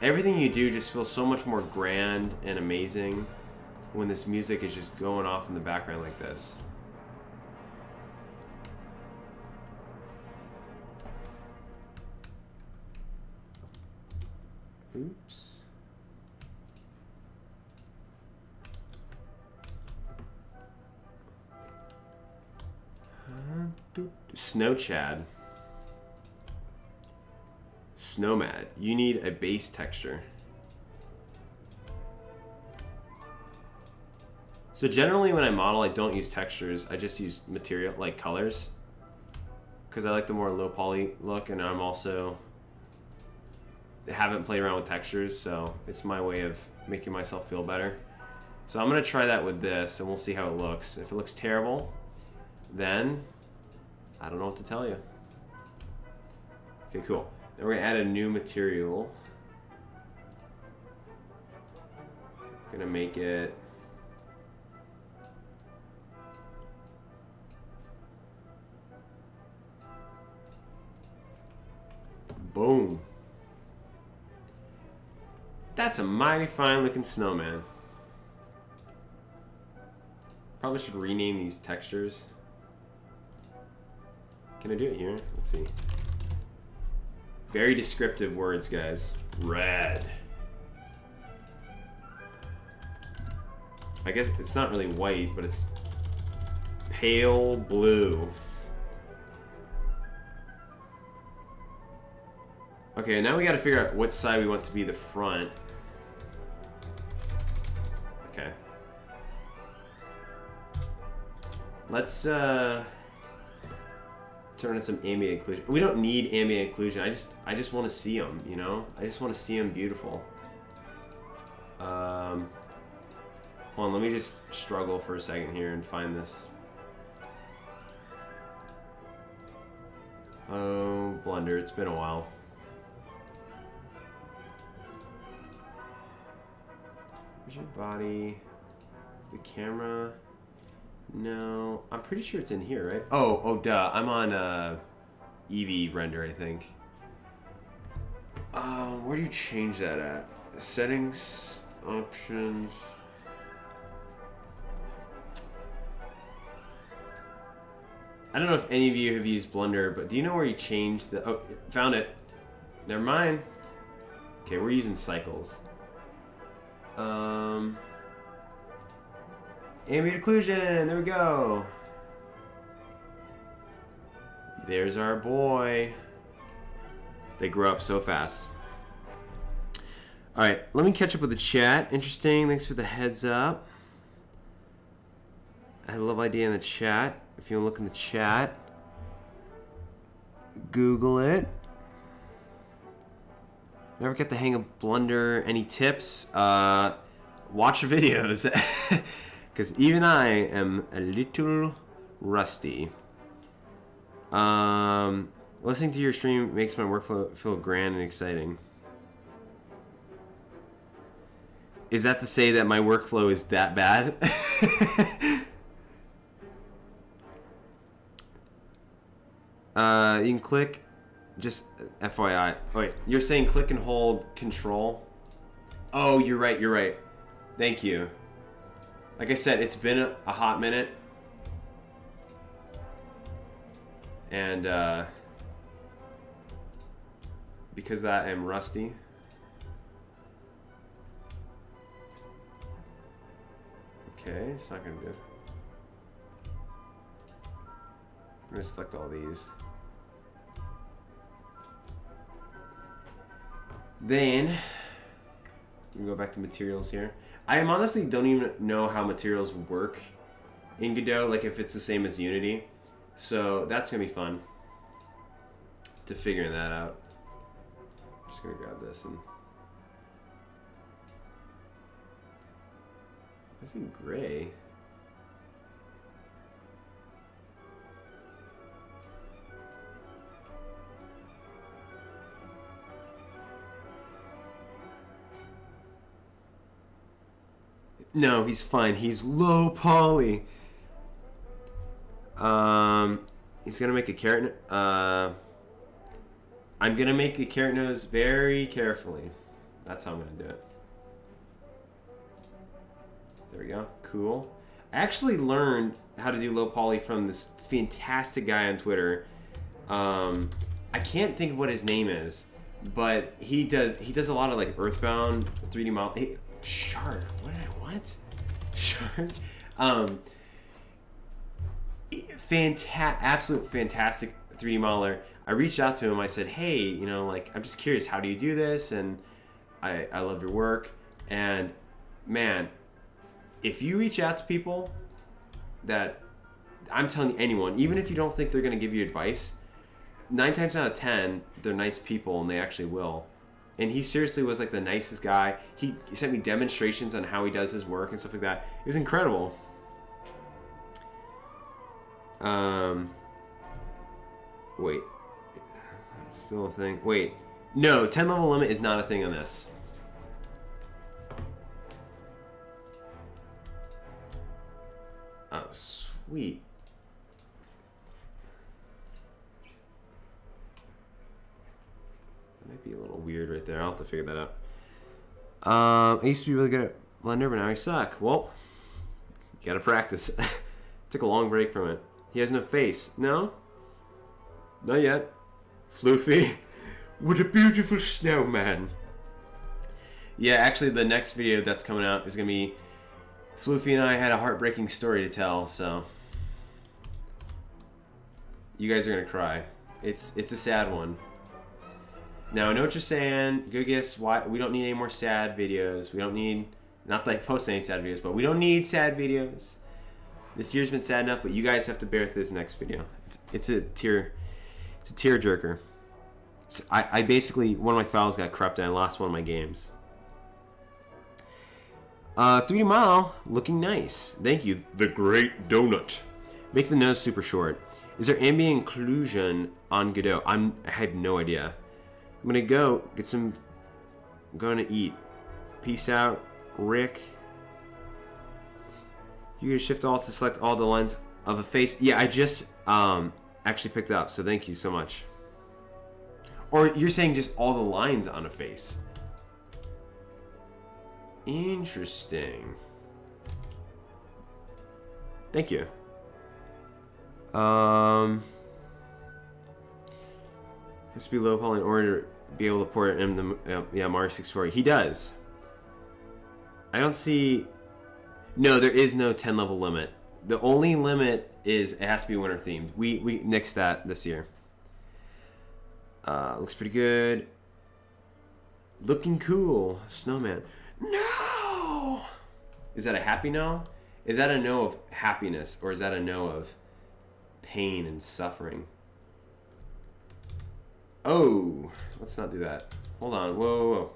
everything you do just feels so much more grand and amazing when this music is just going off in the background like this. Oops. Snow Chad. Snowmad. You need a base texture. So generally when I model, I don't use textures. I just use material, like colors. Because I like the more low poly look, and I'm also... haven't played around with textures, so it's my way of making myself feel better. So I'm going to try that with this, and we'll see how it looks. If it looks terrible, then... I don't know what to tell you. Okay, cool. Then we're gonna add a new material. Gonna make it... Boom. That's a mighty fine looking snowman. Probably should rename these textures. Can I do it here? Let's see. Very descriptive words, guys. Red. I guess it's not really white, but it's pale blue. Okay, now we gotta figure out what side we want to be the front. Okay. Let's, turn on some ambient occlusion. We don't need ambient occlusion. I just want to see them, you know? I just want to see them beautiful. Hold on, let me just struggle for a second here and find this. Oh, Blender, it's been a while. Where's your body? The camera? No, I'm pretty sure it's in here, right? Oh, duh. I'm on Eevee render, I think. Where do you change that at? Settings, options. I don't know if any of you have used Blender, but do you know where you change the... Oh, found it. Never mind. Okay, we're using cycles. Ambient occlusion. There we go. There's our boy. They grow up so fast. Alright, let me catch up with the chat. Interesting. Thanks for the heads up. I love idea in the chat. If you want to look in the chat, Google it. Never get the hang of Blunder. Any tips? Watch videos. Because even I am a little rusty. Listening to your stream makes my workflow feel grand and exciting. Is that to say that my workflow is that bad? You can click, just FYI. Oh, wait, you're saying click and hold control? Oh, you're right, you're right. Thank you. Like I said, it's been a hot minute. And because that I am rusty. Okay, it's not gonna do. I'm gonna select all these. Then we go back to materials here. I honestly don't even know how materials work in Godot, like if it's the same as Unity. So that's gonna be fun to figuring that out. I'm just gonna grab this and I see gray. No, he's fine. He's low poly. He's gonna make a carrot. I'm gonna make the carrot nose very carefully. That's how I'm gonna do it. There we go. Cool. I actually learned how to do low poly from this fantastic guy on Twitter. I can't think of what his name is, but he does a lot of like Earthbound 3D model. Hey, Shard. What? Shard. Absolute fantastic 3D modeler. I reached out to him. I said, hey, you know, like, I'm just curious, how do you do this? And I love your work. And man, if you reach out to people that, I'm telling you, anyone, even if you don't think they're going to give you advice, 9 times out of 10, they're nice people and they actually will. And he seriously was like the nicest guy. He sent me demonstrations on how he does his work and stuff like that. It was incredible. Wait. Still a thing. Wait. No, 10 level limit is not a thing on this. Oh, sweet. Might be a little weird right there. I'll have to figure that out. I used to be really good at Blender, but now I suck. Well, you gotta practice. Took a long break from it. He has no face. No? Not yet. Floofy. What a beautiful snowman. Yeah, actually the next video that's coming out is gonna be Floofy and I had a heartbreaking story to tell, so you guys are gonna cry. It's a sad one. Now I know what you're saying, Goodgis. Why we don't need any more sad videos? We don't need, not that I post any sad videos, but we don't need sad videos. This year's been sad enough, but you guys have to bear with this next video. It's a tear jerker. I basically, one of my files got corrupted and I lost one of my games. 3D model looking nice. Thank you, the Great Donut. Make the nose super short. Is there ambient occlusion on Godot? I have no idea. I'm gonna go get some. I'm going to eat. Peace out, Rick. You can shift alt to select all the lines of a face. Yeah, I just actually picked it up, so thank you so much. Or you're saying just all the lines on a face. Interesting. Thank you. Has to be low poly in order to be able to port it in the yeah, Mario 64. He does. I don't see... No, there is no 10 level limit. The only limit is it has to be winter themed. We nixed that this year. Looks pretty good. Looking cool. Snowman. No! Is that a happy no? Is that a no of happiness, or is that a no of pain and suffering? Oh, let's not do that. Hold on. Whoa, whoa, whoa.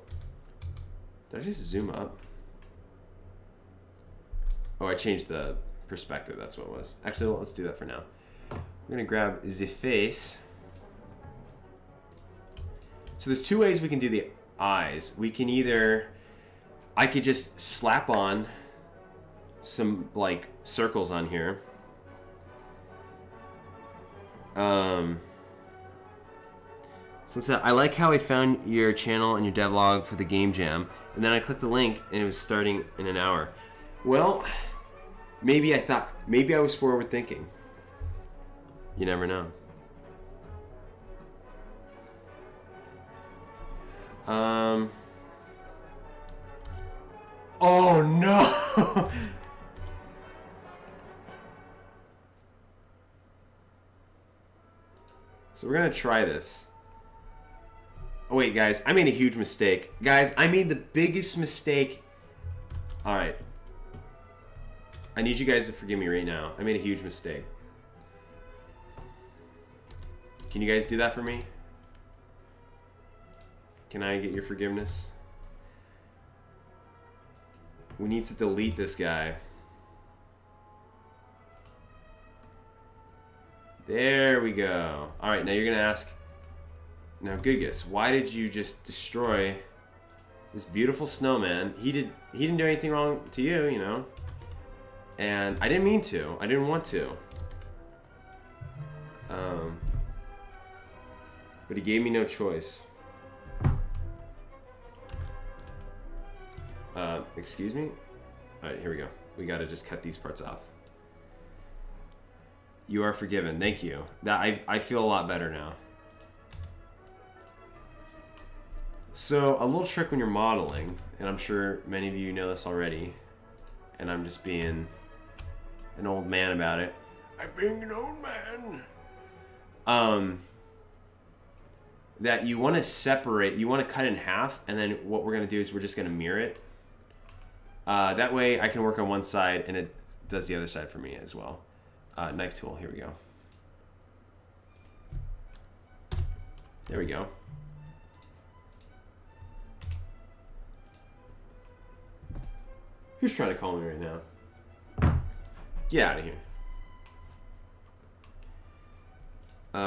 Did I just zoom up? Oh, I changed the perspective. That's what it was. Actually, let's do that for now. We're going to grab the face. So there's two ways we can do the eyes. We can either... I could just slap on some, like, circles on here. So I like how I found your channel and your devlog for the game jam, and then I clicked the link and it was starting in an hour. Well, maybe I was forward thinking. You never know. Oh no. So we're gonna try this. Oh wait, guys, I made a huge mistake. Guys, I made the biggest mistake. All right. I need you guys to forgive me right now. I made a huge mistake. Can you guys do that for me? Can I get your forgiveness? We need to delete this guy. There we go. All right, now you're gonna ask, now Goodgis, why did you just destroy this beautiful snowman? He didn't do anything wrong to you, you know. And I didn't mean to. I didn't want to. But he gave me no choice. Excuse me? Alright, here we go. We gotta just cut these parts off. You are forgiven. Thank you. I feel a lot better now. So, a little trick when you're modeling, and I'm sure many of you know this already, and I'm just being an old man about it. I'm being an old man. That you want to separate, you want to cut in half, and then what we're going to do is we're just going to mirror it. That way I can work on one side and it does the other side for me as well. Knife tool, here we go. There we go. Who's trying to call me right now? Get out of here.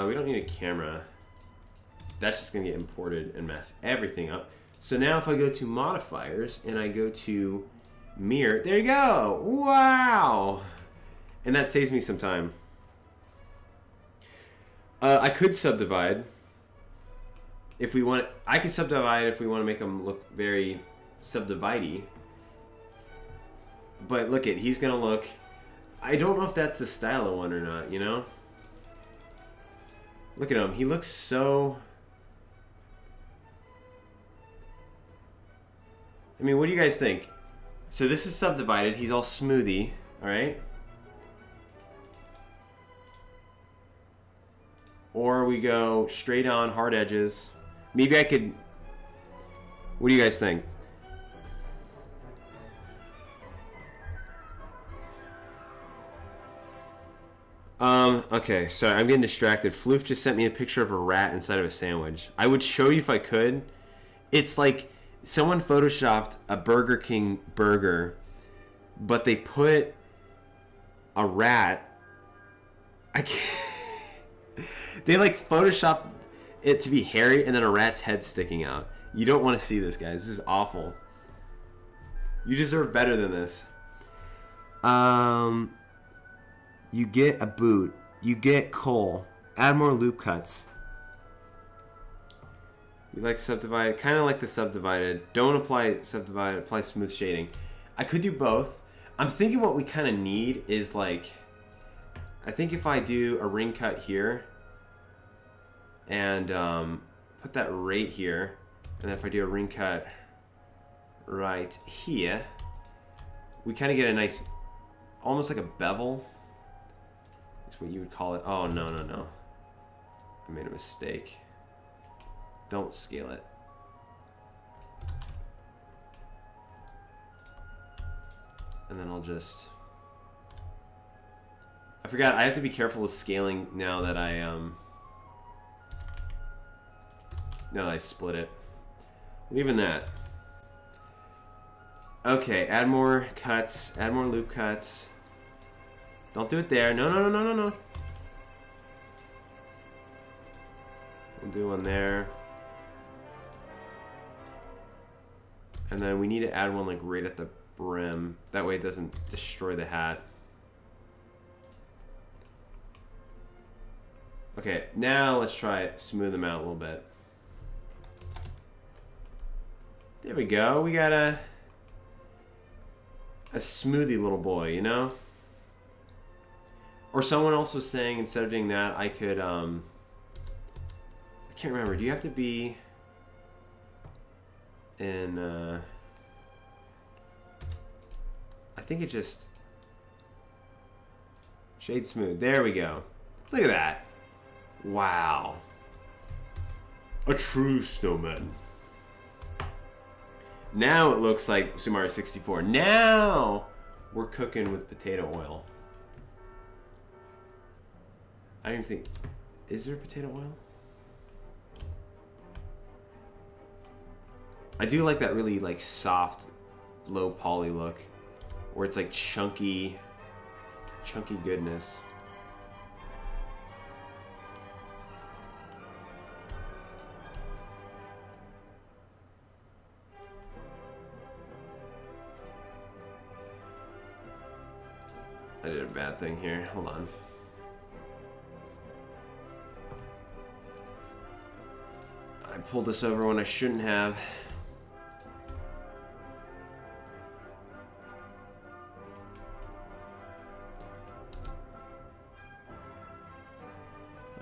We don't need a camera. That's just going to get imported and mess everything up. So now if I go to modifiers and I go to mirror, there you go. Wow. And that saves me some time. I could subdivide. If we want, I could subdivide if we want to make them look very subdivide-y. But look at, he's going to look, I don't know if that's the style I want or not, you know? Look at him. He looks so... I mean, what do you guys think? So this is subdivided. He's all smoothie, all right? Or we go straight on, hard edges. Maybe I could... What do you guys think? Okay, sorry, I'm getting distracted. Floof just sent me a picture of a rat inside of a sandwich. I would show you if I could. It's like someone photoshopped a Burger King burger, but they put a rat. I can't. They like photoshopped it to be hairy and then a rat's head sticking out. You don't want to see this, guys. This is awful. You deserve better than this. You get a boot. You get coal. Add more loop cuts. You like subdivided? Kind of like the subdivided. Don't apply subdivided. Apply smooth shading. I could do both. I'm thinking what we kind of need is like... I think if I do a ring cut here and put that right here, and if I do a ring cut right here, we kind of get a nice, almost like a bevel. That's what you would call it. Oh, no, no, no. I made a mistake. Don't scale it. And then I'll just... I forgot, I have to be careful with scaling now that I split it. Leaving that. Okay, add more cuts, add more loop cuts. Don't do it there. No, no, no, no, no, no. We'll do one there. And then we need to add one like right at the brim. That way it doesn't destroy the hat. Okay, now let's try it. Smooth them out a little bit. There we go. We got a smoothie little boy, you know? Or someone else was saying instead of doing that, I could, I can't remember. Do you have to be in, I think it just, shade smooth. There we go. Look at that. Wow. A true snowman. Now it looks like Super Mario 64. Now we're cooking with potato oil. I don't even think... Is there potato oil? I do like that really like soft, low poly look. Where it's like chunky goodness. I did a bad thing here. Hold on. I pulled this over when I shouldn't have.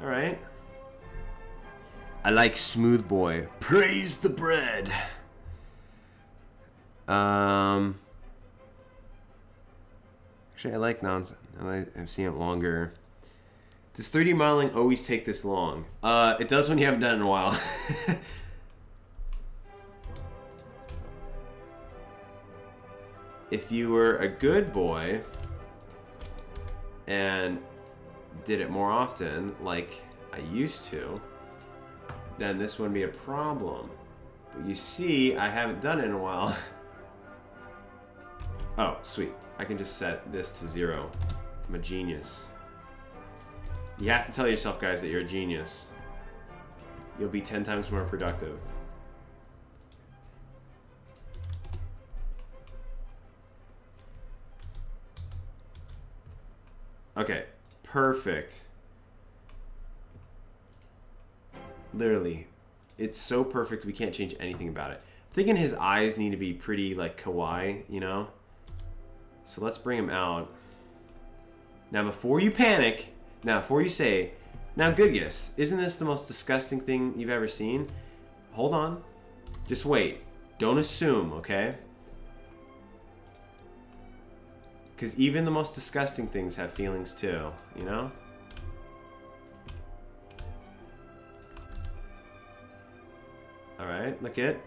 All right. I like smooth boy. Praise the bread. Actually, I like nonsense. I've seen it longer. Does 3D modeling always take this long? It does when you haven't done it in a while. If you were a good boy and did it more often, like I used to, then this wouldn't be a problem. But you see, I haven't done it in a while. Oh, sweet. I can just set this to 0. I'm a genius. You have to tell yourself, guys, that you're a genius. You'll be 10 times more productive. Okay, perfect. Literally, it's so perfect we can't change anything about it. I'm thinking his eyes need to be pretty like kawaii, you know? So let's bring him out. Now before you panic, now before you say, now Goodgis, isn't this the most disgusting thing you've ever seen? Hold on. Just wait. Don't assume, okay? Because even the most disgusting things have feelings too, you know? Alright, look it.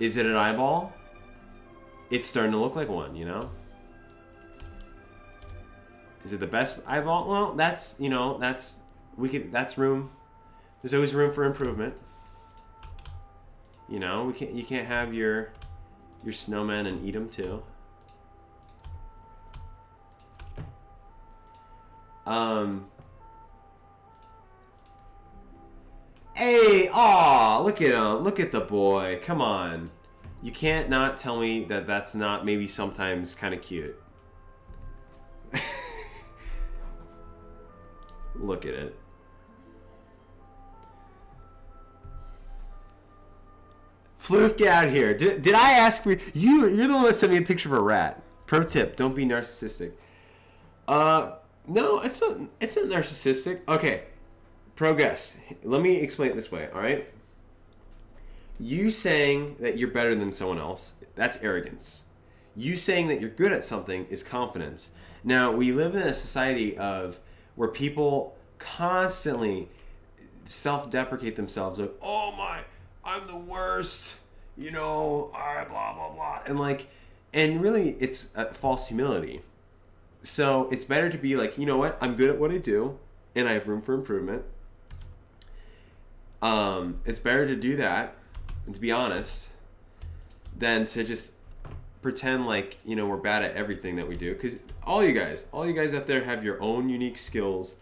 Is it an eyeball? It's starting to look like one, you know? Is it the best eyeball? Well, that's, you know, that's room. There's always room for improvement. You know, you can't have your snowman and eat them too. Hey, aw, look at him. Look at the boy. Come on. You can't not tell me that that's not maybe sometimes kind of cute. Look at it. Floof, get out of here. Did I ask for you? You're the one that sent me a picture of a rat. Pro tip, don't be narcissistic. No, it's not narcissistic. Okay. Progress. Let me explain it this way, all right? You saying that you're better than someone else, that's arrogance. You saying that you're good at something is confidence. Now, we live in a society of where people constantly self-deprecate themselves, like, oh my, I'm the worst, you know, blah blah blah, and like, and really it's a false humility. So it's better to be like, you know what, I'm good at what I do and I have room for improvement. It's better to do that and to be honest than to just pretend like, you know, we're bad at everything that we do. Because all you guys out there have your own unique skills.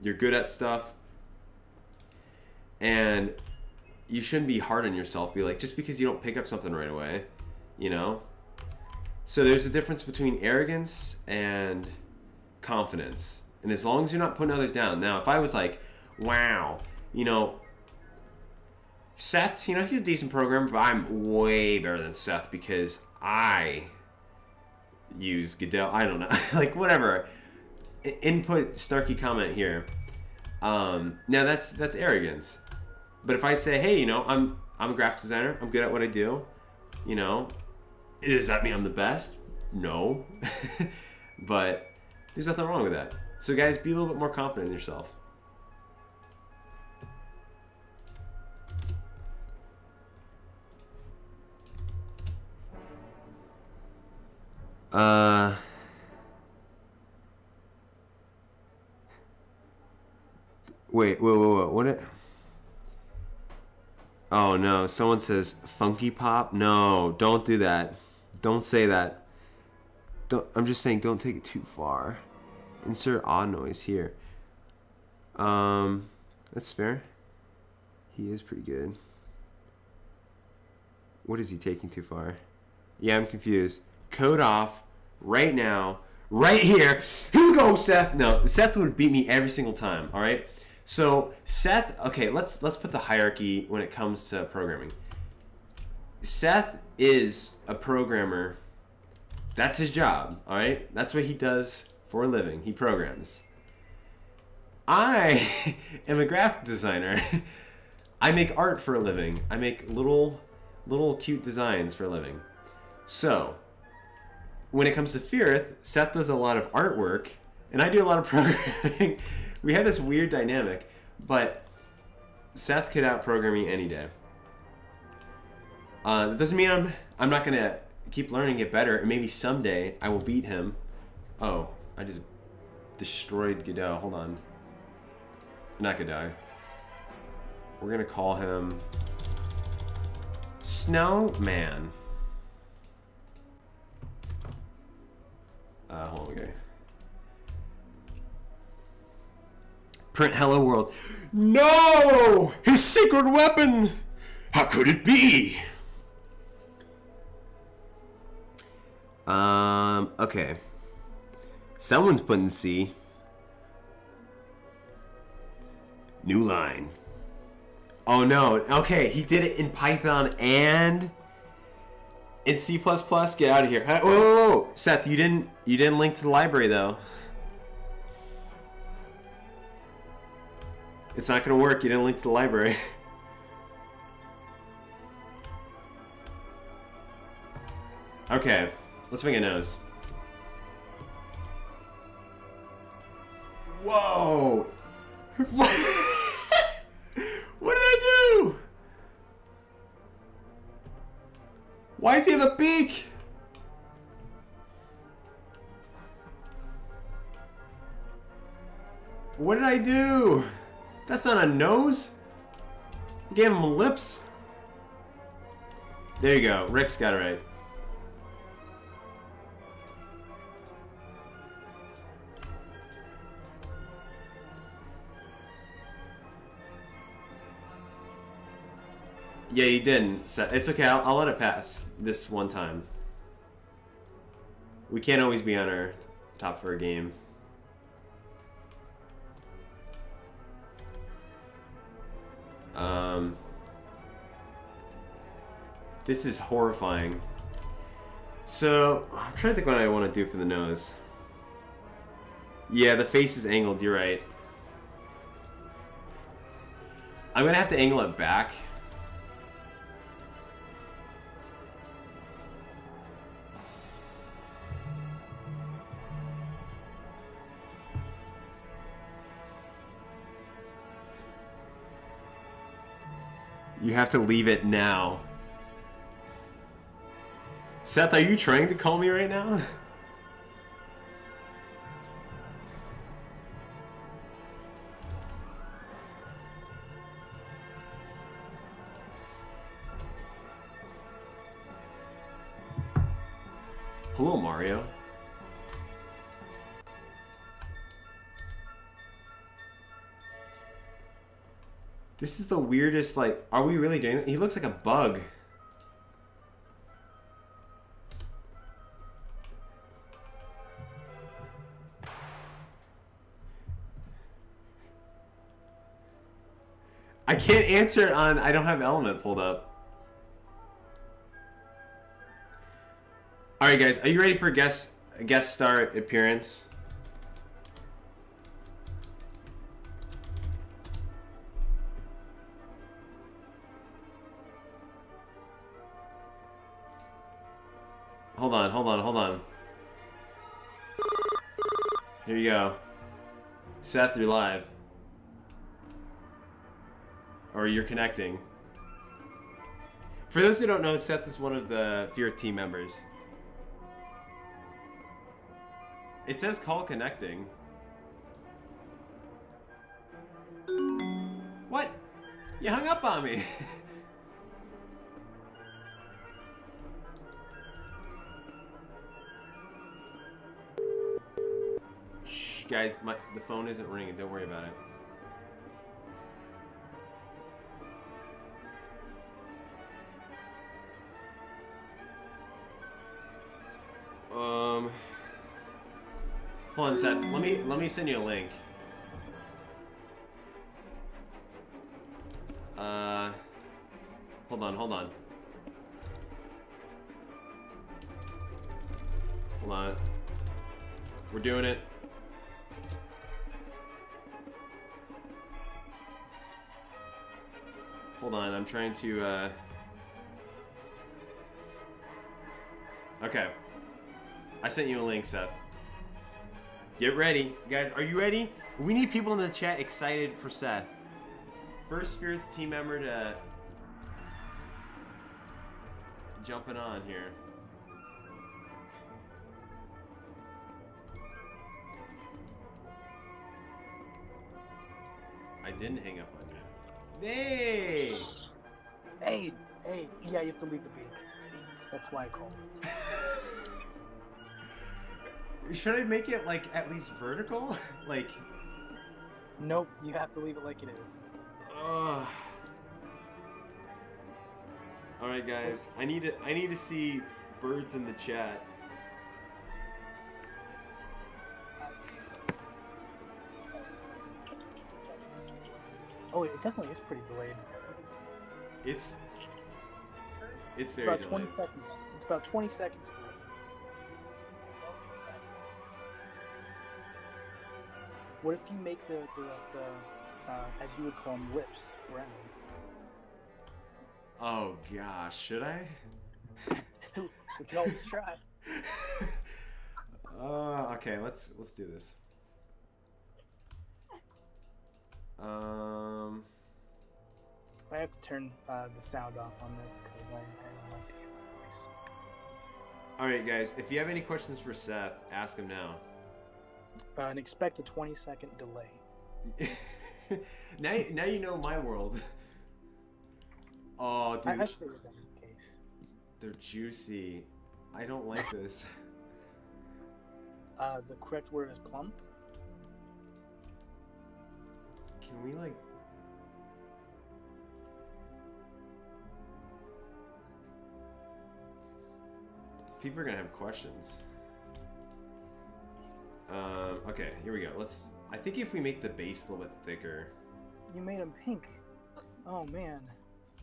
You're good at stuff. And you shouldn't be hard on yourself. Be like, just because you don't pick up something right away, you know? So there's a difference between arrogance and confidence. And as long as you're not putting others down. Now, if I was like, wow, you know, Seth, you know, he's a decent programmer, but I'm way better than Seth because I use Goodell. I don't know. Like, whatever. Input snarky comment here. Now, that's arrogance. But if I say, hey, you know, I'm a graphic designer. I'm good at what I do. You know, does that mean I'm the best? No. But there's nothing wrong with that. So, guys, be a little bit more confident in yourself. Wait, what it? Oh no, someone says funky pop. No, don't do that. Don't say that. I'm just saying don't take it too far. Insert odd noise here. That's fair. He is pretty good. What is he taking too far? Yeah, I'm confused. Code off right now, right here. Here we go, Seth. No, Seth would beat me every single time. All right. So Seth, okay, let's put the hierarchy when it comes to programming. Seth is a programmer. That's his job, all right? That's what he does for a living. He programs. I am a graphic designer. I make art for a living. I make little cute designs for a living. So, when it comes to Fearth, Seth does a lot of artwork, and I do a lot of programming. We have this weird dynamic, but Seth could out-program me any day. That doesn't mean I'm not going to keep learning it better, and maybe someday I will beat him. Oh, I just destroyed Godot. Hold on. Not Godot. We're going to call him Snowman. Hold on, okay. Print hello world. No! His secret weapon! How could it be? Okay. Someone's putting C. New line. Oh no. Okay, he did it in Python and in C++. Get out of here. Whoa. Seth, you didn't link to the library though. It's not gonna work. You didn't link to the library. Okay, let's make a nose. Whoa! What did I do? Why does he have a beak? What did I do? That's not a nose. I gave him lips. There you go. Rick's got it right. Yeah, you didn't. It's okay. I'll let it pass this one time. We can't always be on our top for a game. This is horrifying. So, I'm trying to think what I want to do for the nose. Yeah, the face is angled, you're right. I'm going to have to angle it back. You have to leave it now. Seth, are you trying to call me right now? Hello, Mario. This is the weirdest, like, are we really doing it? He looks like a bug. I can't answer it on, I don't have Element pulled up. Alright guys, are you ready for a guest star appearance? Hold on. Here you go. Seth, you're live. Or you're connecting. For those who don't know, Seth is one of the Fear team members. It says call connecting. What? You hung up on me. Shh, guys, the phone isn't ringing. Don't worry about it. Hold on, Seth. Let me send you a link. Hold on. Hold on. We're doing it. Hold on, I'm trying to, Okay. I sent you a link, Seth. Get ready. Guys, are you ready? We need people in the chat excited for Seth. First Fear team member to... jumping on here. I didn't hang up on you. Hey! Hey! Yeah, you have to leave the beak. That's why I called. Should I make it, like, at least vertical? Like... Nope, you have to leave it like it is. Alright, guys. I need to see birds in the chat. Oh, it definitely is pretty delayed. It's very about delayed. 20 seconds. It's about 20 seconds delayed. What if you make the as you would call them, lips round? Oh gosh, should I? We can always try. Okay, let's do this. I have to turn the sound off on this because I don't like to hear my voice. Alright guys, if you have any questions for Seth, ask him now. And expect a 20-second delay. now you know my world. Oh, dude. I figured that in case. They're juicy. I don't like this. The correct word is plump. Can we, like... People are gonna have questions. Okay, here we go. I think if we make the base a little bit thicker... You made him pink. Oh, man.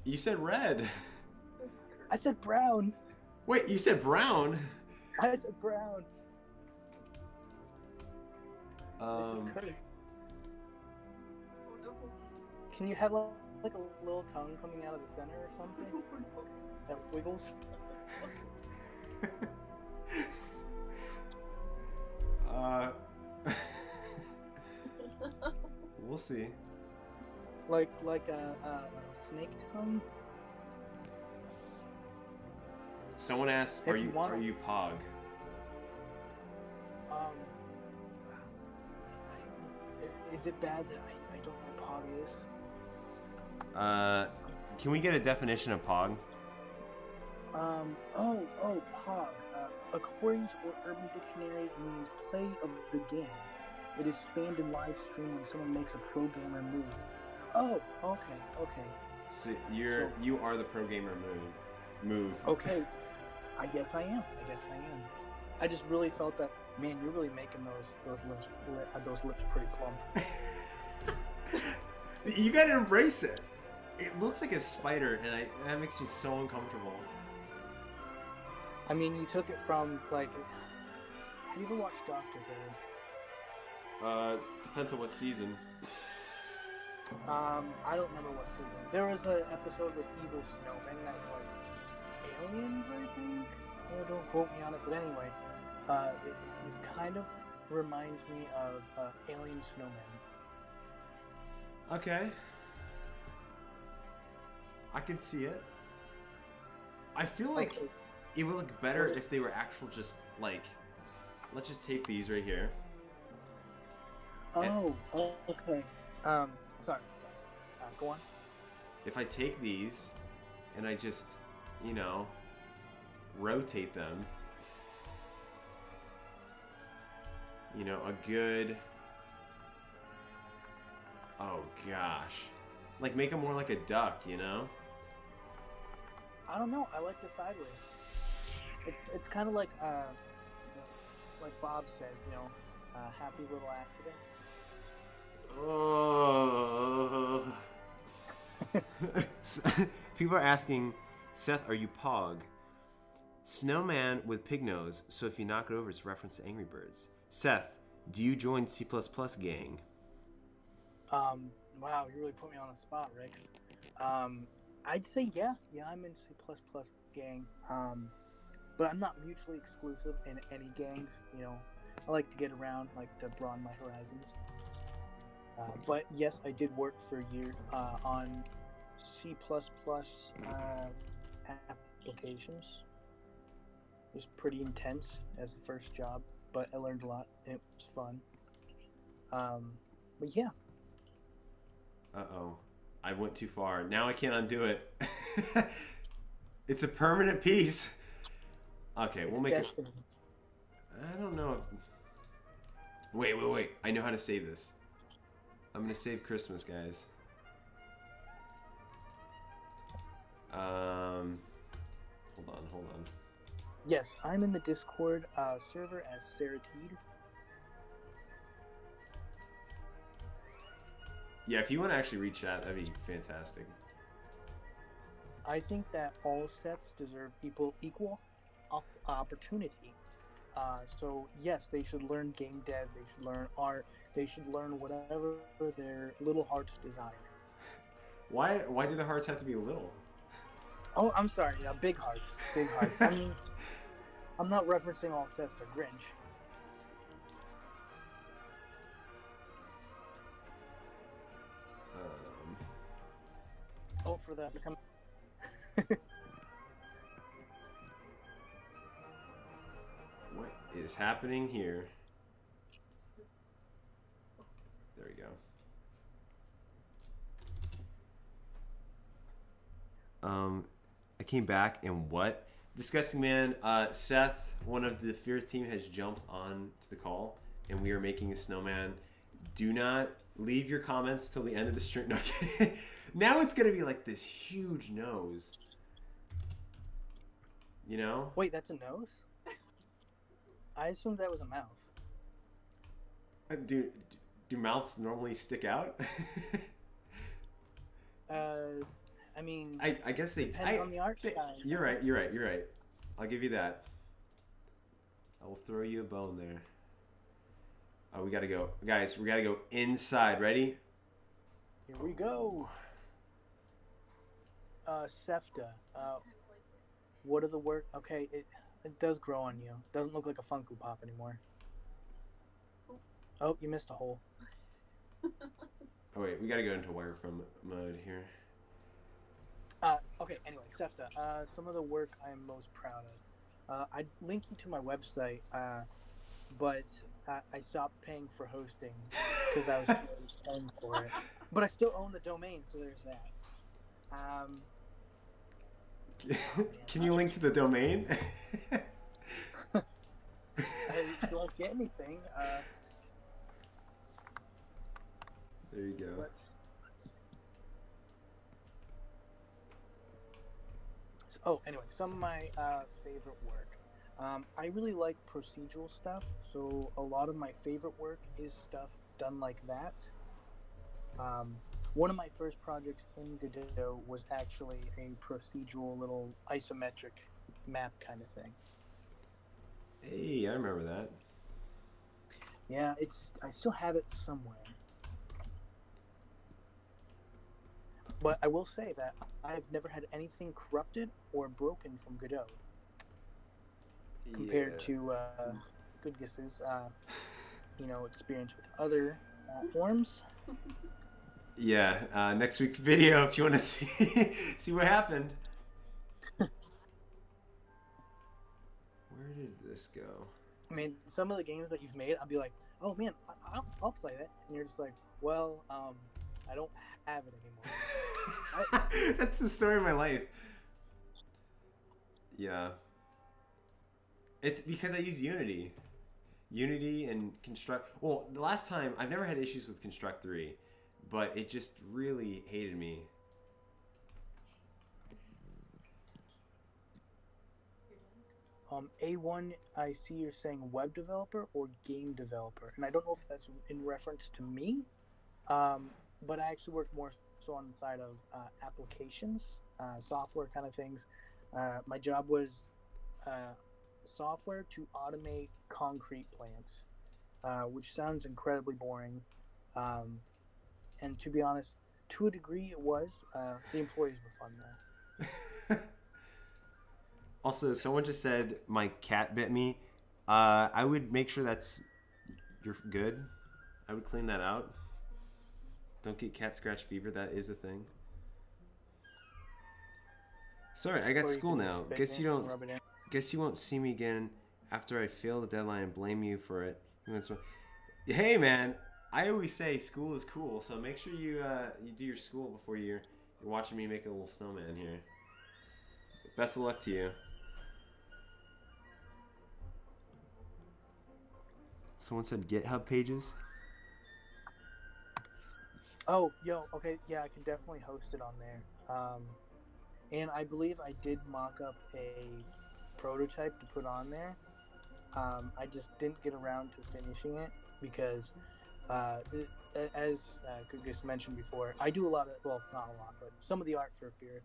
You said red. I said brown. Wait, you said brown? I said brown. This is crazy. Can you have like a little tongue coming out of the center or something? That wiggles? We'll see. like a snake tongue. Someone asked, If you want- are you Pog? Um, is it bad that I don't know what Pog is? Can we get a definition of Pog? Pog. According to Urban Dictionary, it means play of the game. It is spanned in live stream when someone makes a pro gamer move. Oh, okay. So you are the pro gamer move. Okay, I guess I am. I just really felt that, man, you're really making those lips pretty plump. You gotta embrace it. It looks like a spider, and that makes me so uncomfortable. I mean, you took it from, like, have you ever watched Doctor Who? Depends on what season. I don't remember what season. There was an episode with evil snowmen that were like aliens, I think. Don't quote me on it, but anyway, it kind of reminds me of alien snowmen. Okay. I can see it. I feel like it would look better if they were actual, just like, let's just take these right here. Okay. Sorry. Go on. If I take these and I just, rotate them, a good, oh gosh, like make them more like a duck, I don't know. I like the sideways. It's kind of like Bob says, happy little accidents. Oh. People are asking, Seth, are you Pog? Snowman with pig nose, so if you knock it over, it's a reference to Angry Birds. Seth, do you join C++ gang? Wow, you really put me on the spot, Rex. I'd say yeah, I'm in C++ gang. But I'm not mutually exclusive in any gangs. I like to get around, like to broaden my horizons. But yes, I did work for a year on C++ applications. It was pretty intense as the first job, but I learned a lot and it was fun. But yeah. Uh-oh. I went too far. Now I can't undo it. It's a permanent piece. Okay, we'll make it. I don't know. Wait. I know how to save this. I'm going to save Christmas, guys. Hold on. Yes, I'm in the Discord server as Sarah Teed. Yeah, if you want to actually reach chat, that'd be fantastic. I think that all sets deserve equal opportunity. So yes, they should learn game dev, they should learn art, they should learn whatever their little hearts desire. Why do the hearts have to be little? Oh, I'm sorry, big hearts. I mean, I'm not referencing all sets to Grinch. Oh, for that. What is happening here? There we go. I came back and what? Disgusting man, Seth, one of the Fear team, has jumped on to the call and we are making a snowman. Do not leave your comments till the end of the stream. No, now it's gonna be like this huge nose. Wait, that's a nose? I assumed that was a mouth. Do mouths normally stick out? I mean, I guess they depends on the art side. You're right. I'll give you that. I will throw you a bone there. Oh, we gotta go, guys. We gotta go inside. Ready? Here we go. SEPTA. What are the work? Okay, it does grow on you. Doesn't look like a Funko Pop anymore. Oh, you missed a hole. Oh wait, we gotta go into wireframe mode here. Okay, anyway, SEFTA, some of the work I'm most proud of. I'd link you to my website, but I stopped paying for hosting because I was paying for it. But I still own the domain, so there's that. Can you link to the domain? I don't get anything. There you go. Let's see. So, anyway, some of my favorite work. I really like procedural stuff, so a lot of my favorite work is stuff done like that. One of my first projects in Godot was actually a procedural little isometric map kind of thing. Hey, I remember that. Yeah, I still have it somewhere. But I will say that I've never had anything corrupted or broken from Godot. Compared to Goodgis's, experience with other forms. Yeah, next week's video if you want to see what happened. Where did this go? I mean, some of the games that you've made, I'll be like, oh man, I'll play that, and you're just like, well, I don't have it anymore. That's the story of my life. Yeah. It's because I use Unity. Unity and Construct. Well, the last time, I've never had issues with Construct 3, but it just really hated me. A1, I see you're saying web developer or game developer, and I don't know if that's in reference to me, but I actually work more so on the side of applications, software kind of things. My job was software to automate concrete plants, which sounds incredibly boring. And to be honest, to a degree it was. The employees were fun though. Also, someone just said my cat bit me. I would make sure you're good. I would clean that out. Don't get cat scratch fever. That is a thing. Sorry, I got school now. Guess you won't see me again after I fail the deadline and blame you for it. Hey man, I always say school is cool, so make sure you do your school before you're watching me make a little snowman here. Best of luck to you. Someone said GitHub pages. Oh, okay, yeah, I can definitely host it on there. And I believe I did mock up a prototype to put on there. I just didn't get around to finishing it because, as Goodgis mentioned before, I do a lot of, well, not a lot, but some of the art for Fear,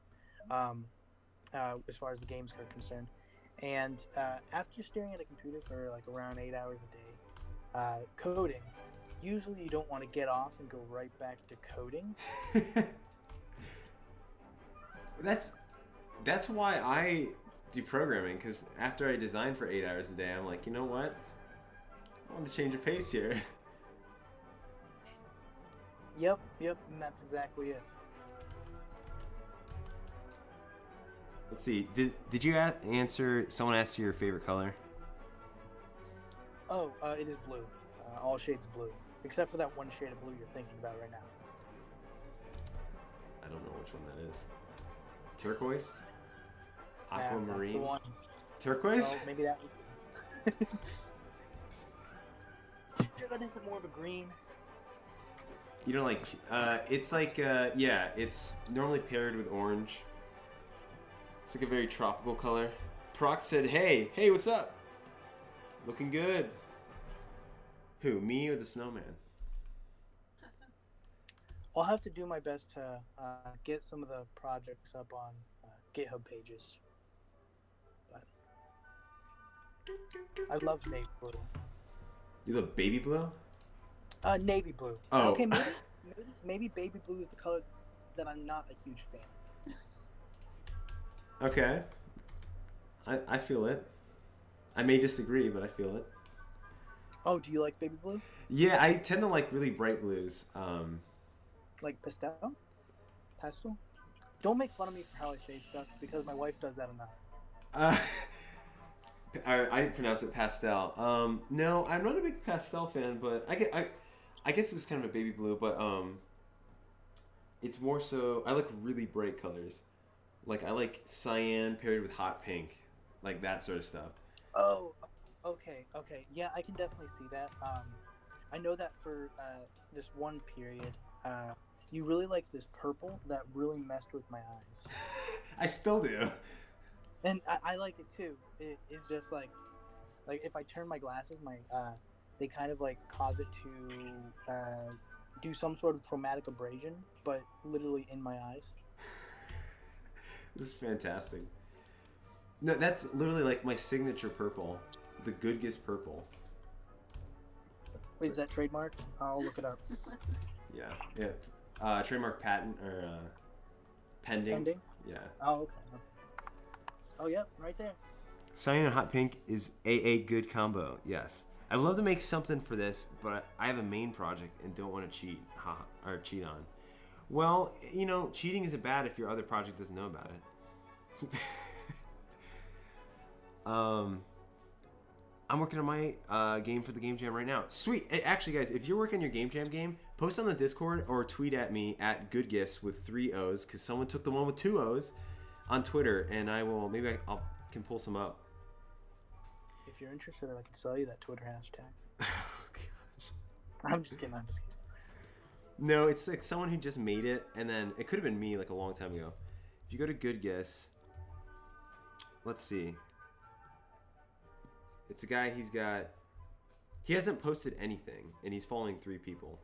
as far as the games are concerned. And after staring at a computer for like around 8 hours a day, coding, usually you don't want to get off and go right back to coding. That's why I do programming, because after I design for 8 hours a day, I'm like, you know what? I want to change the pace here. Yep, and that's exactly it. Let's see. Did you answer? Someone asked you your favorite color. Oh, it is blue. All shades of blue, except for that one shade of blue you're thinking about right now. I don't know which one that is. Turquoise? Aquamarine? That's the one. Turquoise? Oh, maybe that. That isn't more of a green. You don't like? It's like yeah. It's normally paired with orange. It's like a very tropical color. Proc said, "Hey, what's up? Looking good." Who, me or the snowman? I'll have to do my best to get some of the projects up on GitHub pages. But I love navy blue. You love baby blue? Navy blue. Oh. Okay, maybe baby blue is the color that I'm not a huge fan of. Okay. I feel it. I may disagree, but I feel it. Oh, do you like baby blue? Yeah, I tend to like really bright blues. Like pastel. Don't make fun of me for how I say stuff because my wife does that enough. Uh, I pronounce it pastel. No, I'm not a big pastel fan, but I guess it's kind of a baby blue, but it's more so I like really bright colors. Like I like cyan paired with hot pink, like that sort of stuff. Oh, okay. Yeah, I can definitely see that. I know that for this one period, you really like this purple that really messed with my eyes, I still do. and I like it too. It's just like if I turn my glasses, my they kind of like cause it to do some sort of traumatic abrasion, but literally in my eyes. This is fantastic. No, that's literally like my signature purple, the Goodgis purple. Is that trademarked? I'll look it up. Yeah, yeah. Trademark patent or pending. Pending? Yeah. Oh, okay. Oh, yeah, right there. Cyan and hot pink is a good combo. Yes. I'd love to make something for this, but I have a main project and don't want to cheat cheat on. Well, you know, cheating isn't bad if your other project doesn't know about it. I'm working on my game for the Game Jam right now. Sweet. Actually, guys, if you're working on your Game Jam game, post on the Discord or tweet at me at Goodgis with 3 O's because someone took the one with 2 O's on Twitter, and I will I can pull some up. If you're interested, I can sell you that Twitter hashtag. Oh, gosh. I'm just kidding. No, it's like someone who just made it, and then it could have been me like a long time ago. If you go to Goodgis, let's see. It's a guy, he hasn't posted anything, and he's following 3 people.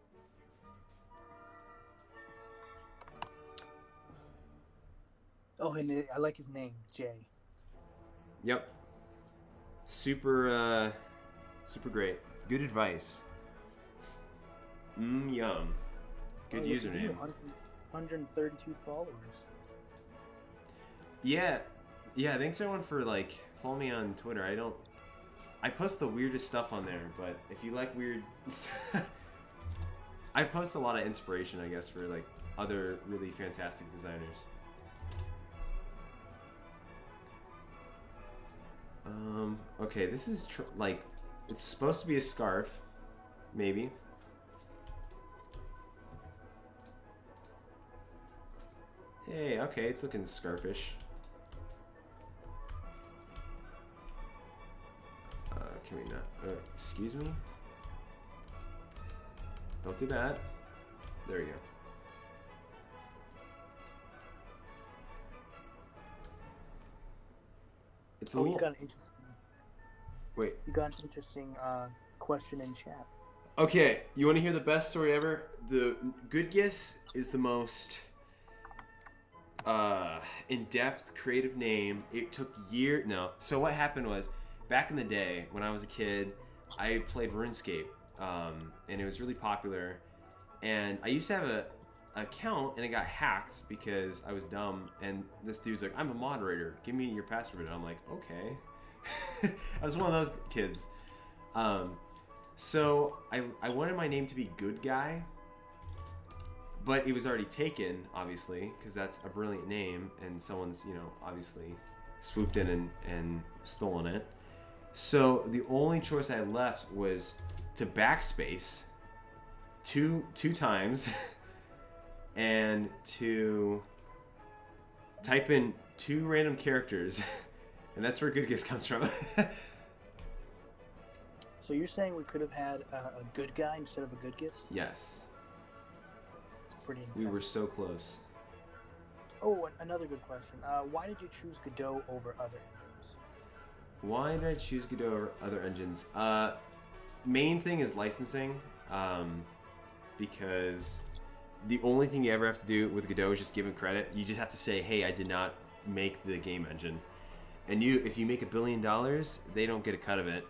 Oh, and I like his name, Jay. Yep. Super great. Good advice. Yum. Good username. 132 followers. Yeah, thanks everyone for like following me on Twitter. I post the weirdest stuff on there, but if you like weird I post a lot of inspiration, I guess, for like other really fantastic designers. Okay, this is like it's supposed to be a scarf, maybe. Hey, okay, it's looking scarfish. Can we not? Excuse me? Don't do that. There you go. It's a little... You got an interesting... Wait. You got an interesting question in chat. Okay, you want to hear the best story ever? The Goodgis is the most in-depth creative name. It took years. No. So what happened was, back in the day when I was a kid, I played RuneScape, and it was really popular. And I used to have a account, and it got hacked because I was dumb. And this dude's like, "I'm a moderator. Give me your password." And I'm like, "Okay." I was one of those kids. So I wanted my name to be Good Guy, but it was already taken, obviously, because that's a brilliant name, and someone's, obviously swooped in and stolen it. So the only choice I had left was to backspace two times and to type in 2 random characters, and that's where Goodgis comes from. So you're saying we could have had a good guy instead of a Goodgis? Yes. It's pretty intense. We were so close. Oh, another good question. Why did you choose Godot over other engines? Why did I choose Godot over other engines? Main thing is licensing, because the only thing you ever have to do with Godot is just give it credit. You just have to say, "Hey, I did not make the game engine," and if you make $1 billion, they don't get a cut of it.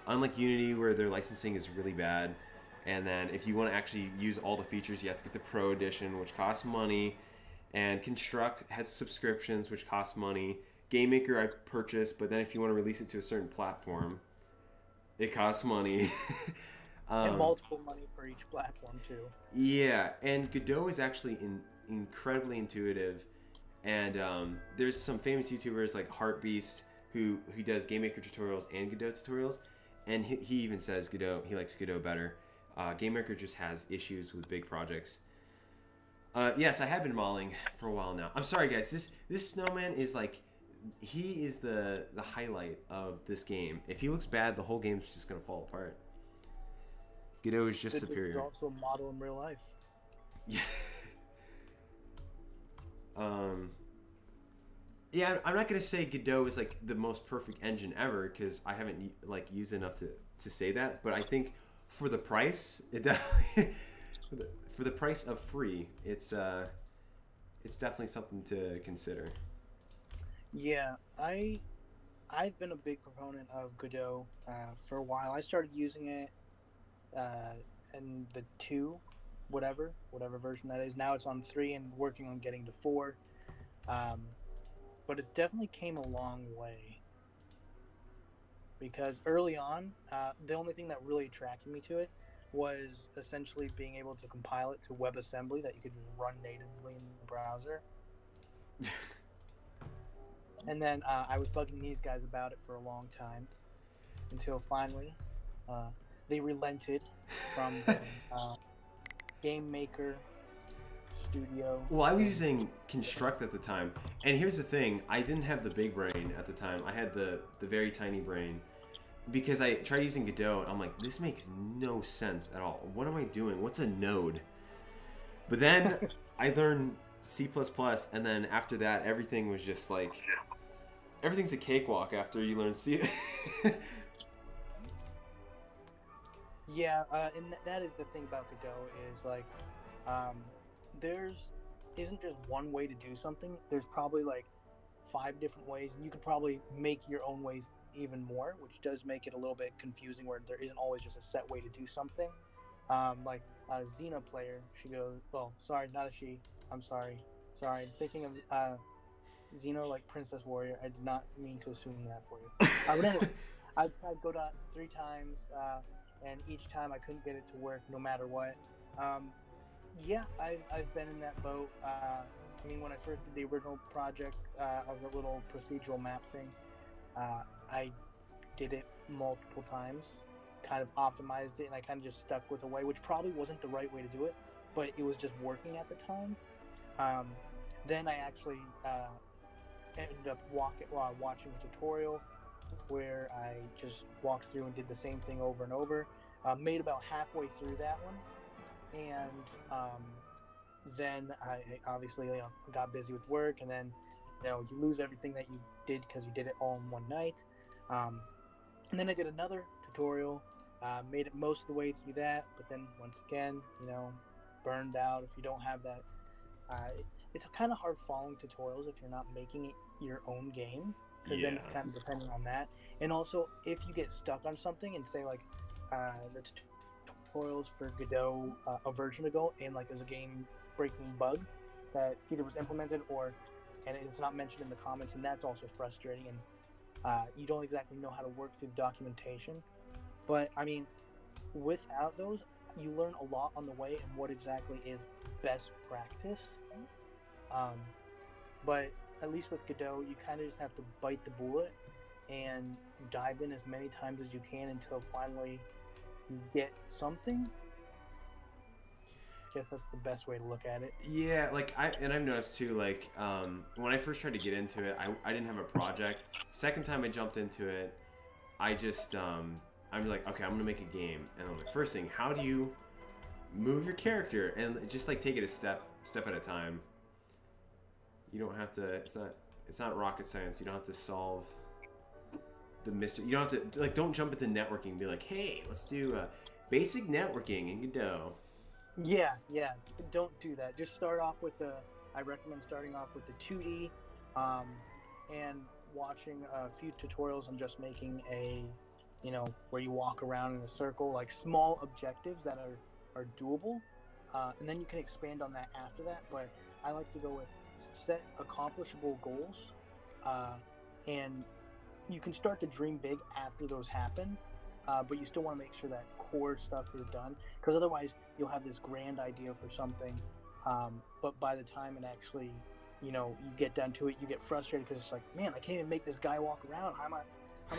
Unlike Unity, where their licensing is really bad, and then if you want to actually use all the features, you have to get the Pro Edition, which costs money, and Construct has subscriptions, which cost money. GameMaker I purchased, but then if you want to release it to a certain platform, it costs money. And multiple money for each platform too. Yeah, and Godot is actually incredibly intuitive, and there's some famous YouTubers like Heartbeast who does Game Maker tutorials and Godot tutorials, and he even says he likes Godot better. Game Maker just has issues with big projects. Yes, I have been modeling for a while now. I'm sorry, guys. This snowman is like, he is the highlight of this game. If he looks bad, the whole game's just gonna fall apart. Godot is just superior. Goodgis is also a model in real life. Yeah. Yeah, I'm not gonna say Godot is like the most perfect engine ever because I haven't like used enough to say that. But I think for the price, it definitely for the price of free, it's definitely something to consider. Yeah, I've been a big proponent of Godot for a while. I started using it in the 2, whatever version that is. Now it's on 3 and working on getting to 4. But it's definitely came a long way. Because early on, the only thing that really attracted me to it was essentially being able to compile it to WebAssembly that you could just run natively in the browser. And then I was bugging these guys about it for a long time until finally they relented from Game Maker Studio. Well, I was using Construct at the time, and here's the thing: I didn't have the big brain at the time. I had the very tiny brain because I tried using Godot, and I'm like, this makes no sense at all. What am I doing? What's a node? But then I learned C++, and then after that, everything was just like, everything's a cakewalk after you learn C. Yeah, and that is the thing about Godot is like, there's isn't just one way to do something. There's probably like 5 different ways, and you could probably make your own ways even more, which does make it a little bit confusing where there isn't always just a set way to do something. Like a Xena player, she goes, well, sorry, not a she. I'm sorry. I'm thinking of Xeno, like Princess Warrior. I did not mean to assume that for you. But anyway, I tried Godot 3 times, and each time I couldn't get it to work no matter what. Yeah, I've been in that boat. I mean, when I first did the original project of the little procedural map thing, I did it multiple times, kind of optimized it, and I kind of just stuck with a way, which probably wasn't the right way to do it, but it was just working at the time. Then I actually ended up watching a tutorial where I just walked through and did the same thing over and over. Made about halfway through that one, and then I obviously got busy with work, and then you lose everything that you did because you did it all in one night. And then I did another tutorial, made it most of the way through that, but then once again, burned out if you don't have that. It's kind of hard following tutorials if you're not making it your own game, because then it's kind of depending on that. And also, if you get stuck on something and say like the tutorials for Godot a version ago, and like there's a game-breaking bug that either was implemented and it's not mentioned in the comments, and that's also frustrating, and you don't exactly know how to work through the documentation. But I mean, without those, you learn a lot on the way and what exactly is best practice. But at least with Godot, you kind of just have to bite the bullet and dive in as many times as you can until finally you get something. I guess that's the best way to look at it. Yeah, like I've noticed too, like when I first tried to get into it, I didn't have a project. Second time I jumped into it, I just I'm like, okay, I'm gonna make a game, and I'm like, first thing, how do you move your character, and just like take it a step at a time. You don't have to. It's not rocket science. You don't have to solve the mystery. You don't have to don't jump into networking and be like, hey, let's do basic networking in Godot. Yeah, don't do that. Just start off with I recommend starting off with the 2D, and watching a few tutorials on just making where you walk around in a circle, like small objectives that are doable, and then you can expand on that after that. But I like to go with set accomplishable goals, and you can start to dream big after those happen, but you still want to make sure that core stuff is done, because otherwise you'll have this grand idea for something, but by the time it actually, you get down to it, you get frustrated because it's like, man, I can't even make this guy walk around. How am I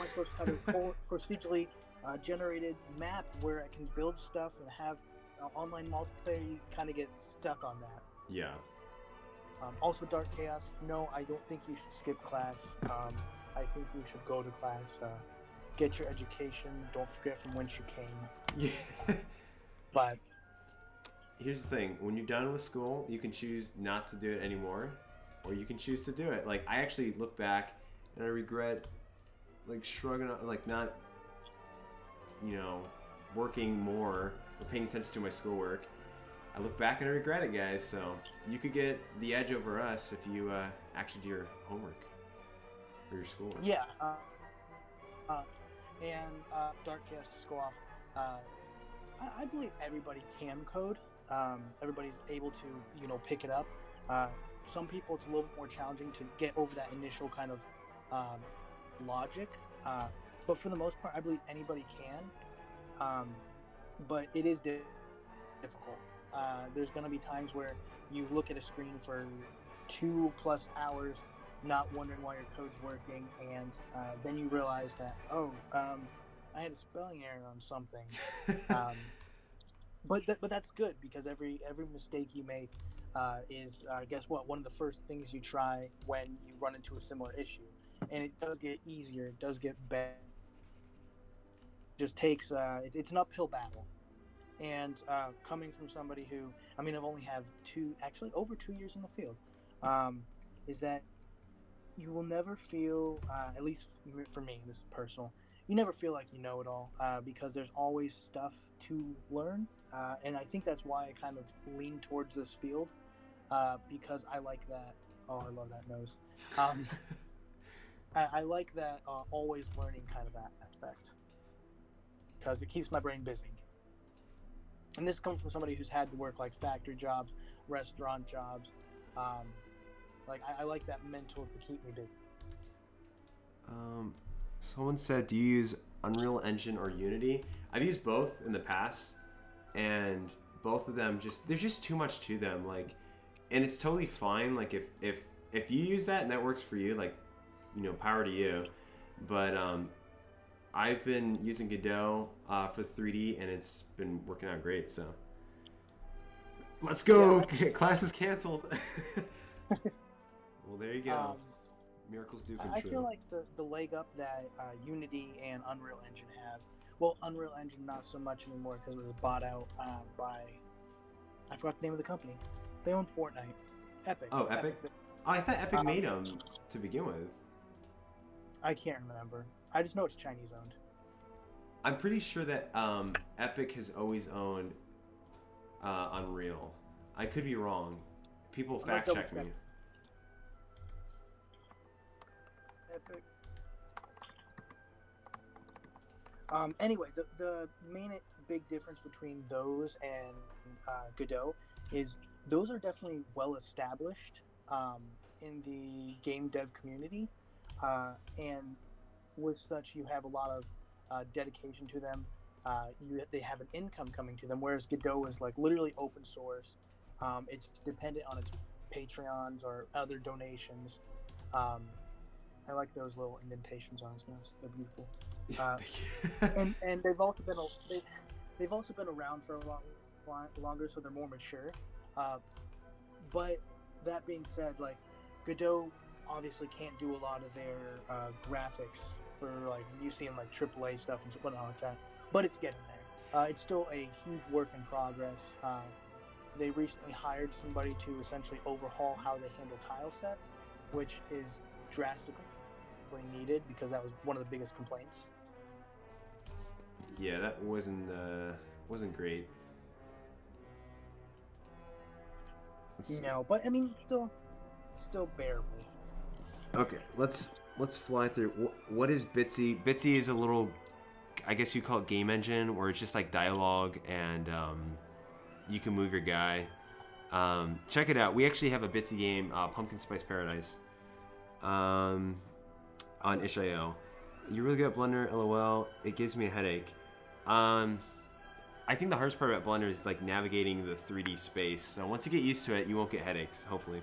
supposed to have a procedurally generated map where I can build stuff and have online multiplayer? You kind of get stuck on that. Yeah. Also, Dark Chaos. No, I don't think you should skip class. I think you should go to class. Get your education. Don't forget from whence you came. Yeah. But here's the thing: when you're done with school, you can choose not to do it anymore, or you can choose to do it. Like, I actually look back and I regret, like, shrugging, like, not, working more or paying attention to my schoolwork. I look back and I regret it, guys. So you could get the edge over us if you actually do your homework or your schoolwork. Yeah. And Dark Chaos, just go off. I believe everybody can code. Everybody's able to, pick it up. Some people, it's a little bit more challenging to get over that initial kind of logic. But for the most part, I believe anybody can. But it is difficult. There's going to be times where you look at a screen for 2+ hours, not wondering why your code's working, and then you realize that, I had a spelling error on something. But that's good, because every mistake you make is, guess what, one of the first things you try when you run into a similar issue. And it does get easier, it does get better. It just takes, it's an uphill battle. And coming from somebody who, I've only have over 2 years in the field, is that you will never feel, at least for me, this is personal, you never feel like you know it all, because there's always stuff to learn. And I think that's why I kind of lean towards this field, because I like that. Oh, I love that nose. I like that always learning kind of aspect, because it keeps my brain busy. And this comes from somebody who's had to work like factory jobs, restaurant jobs. I like that mental to keep me busy. Someone said, do you use Unreal Engine or Unity? I've used both in the past, and both of them there's just too much to them. Like, and it's totally fine. Like, if you use that and that works for you, like, power to you. But I've been using Godot for 3D, and it's been working out great. So let's go. Yeah. Class is canceled. Well, there you go. Miracles do come true. I feel like the leg up that Unity and Unreal Engine have. Well, Unreal Engine not so much anymore, because it was bought out by, I forgot the name of the company. They own Fortnite. Epic. Oh, Epic? Oh, I thought Epic made them to begin with. I can't remember. I just know it's Chinese owned. I'm pretty sure that Epic has always owned Unreal. I could be wrong. People fact check me. Epic. Anyway, the main big difference between those and Godot is those are definitely well established in the game dev community, and with such, you have a lot of dedication to them. They have an income coming to them, whereas Godot is like literally open source. It's dependent on its Patreons or other donations. I like those little indentations on his nose; they're beautiful. And they've also been around for a lot longer, so they're more mature. But that being said, like, Godot obviously can't do a lot of their graphics for, like, you see in like AAA stuff and whatnot like that, but it's getting there. It's still a huge work in progress. They recently hired somebody to essentially overhaul how they handle tile sets, which is drastically needed, because that was one of the biggest complaints. Yeah, that wasn't great. No, but still bearable. Okay, let's fly through. What is Bitsy? Bitsy is a little, I guess you call it game engine, where it's just like dialogue, and you can move your guy. Check it out. We actually have a Bitsy game, Pumpkin Spice Paradise, on itch.io. You're really good at Blender, LOL. It gives me a headache. I think the hardest part about Blender is like navigating the 3D space. So once you get used to it, you won't get headaches, hopefully.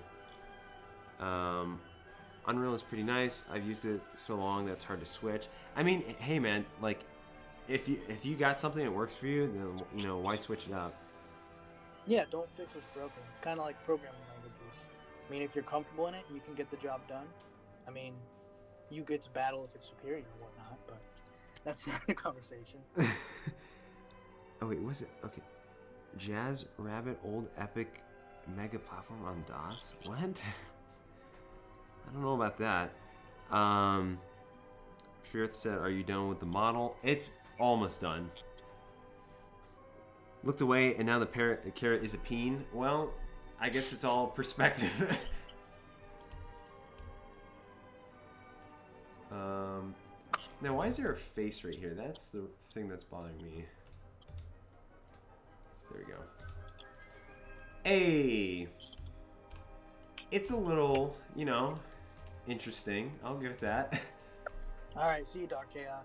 Unreal is pretty nice. I've used it so long that it's hard to switch. I mean, hey man, like if you got something that works for you, then you know, why switch it up? Yeah, don't fix what's broken. It's kind of like programming languages. I mean, if you're comfortable in it, you can get the job done. I mean, you get to battle if it's superior or whatnot, but that's another conversation. Oh wait, was it okay? Jazz Rabbit Old Epic Mega Platform on DOS? What? I don't know about that. Fearth said, "Are you done with the model?" It's almost done. Looked away, and now the carrot is a peen. Well, I guess it's all perspective. Now, why is there a face right here? That's the thing that's bothering me. There we go. Hey! It's a little, you know, interesting. I'll give it that. Alright, see you, Dark Chaos.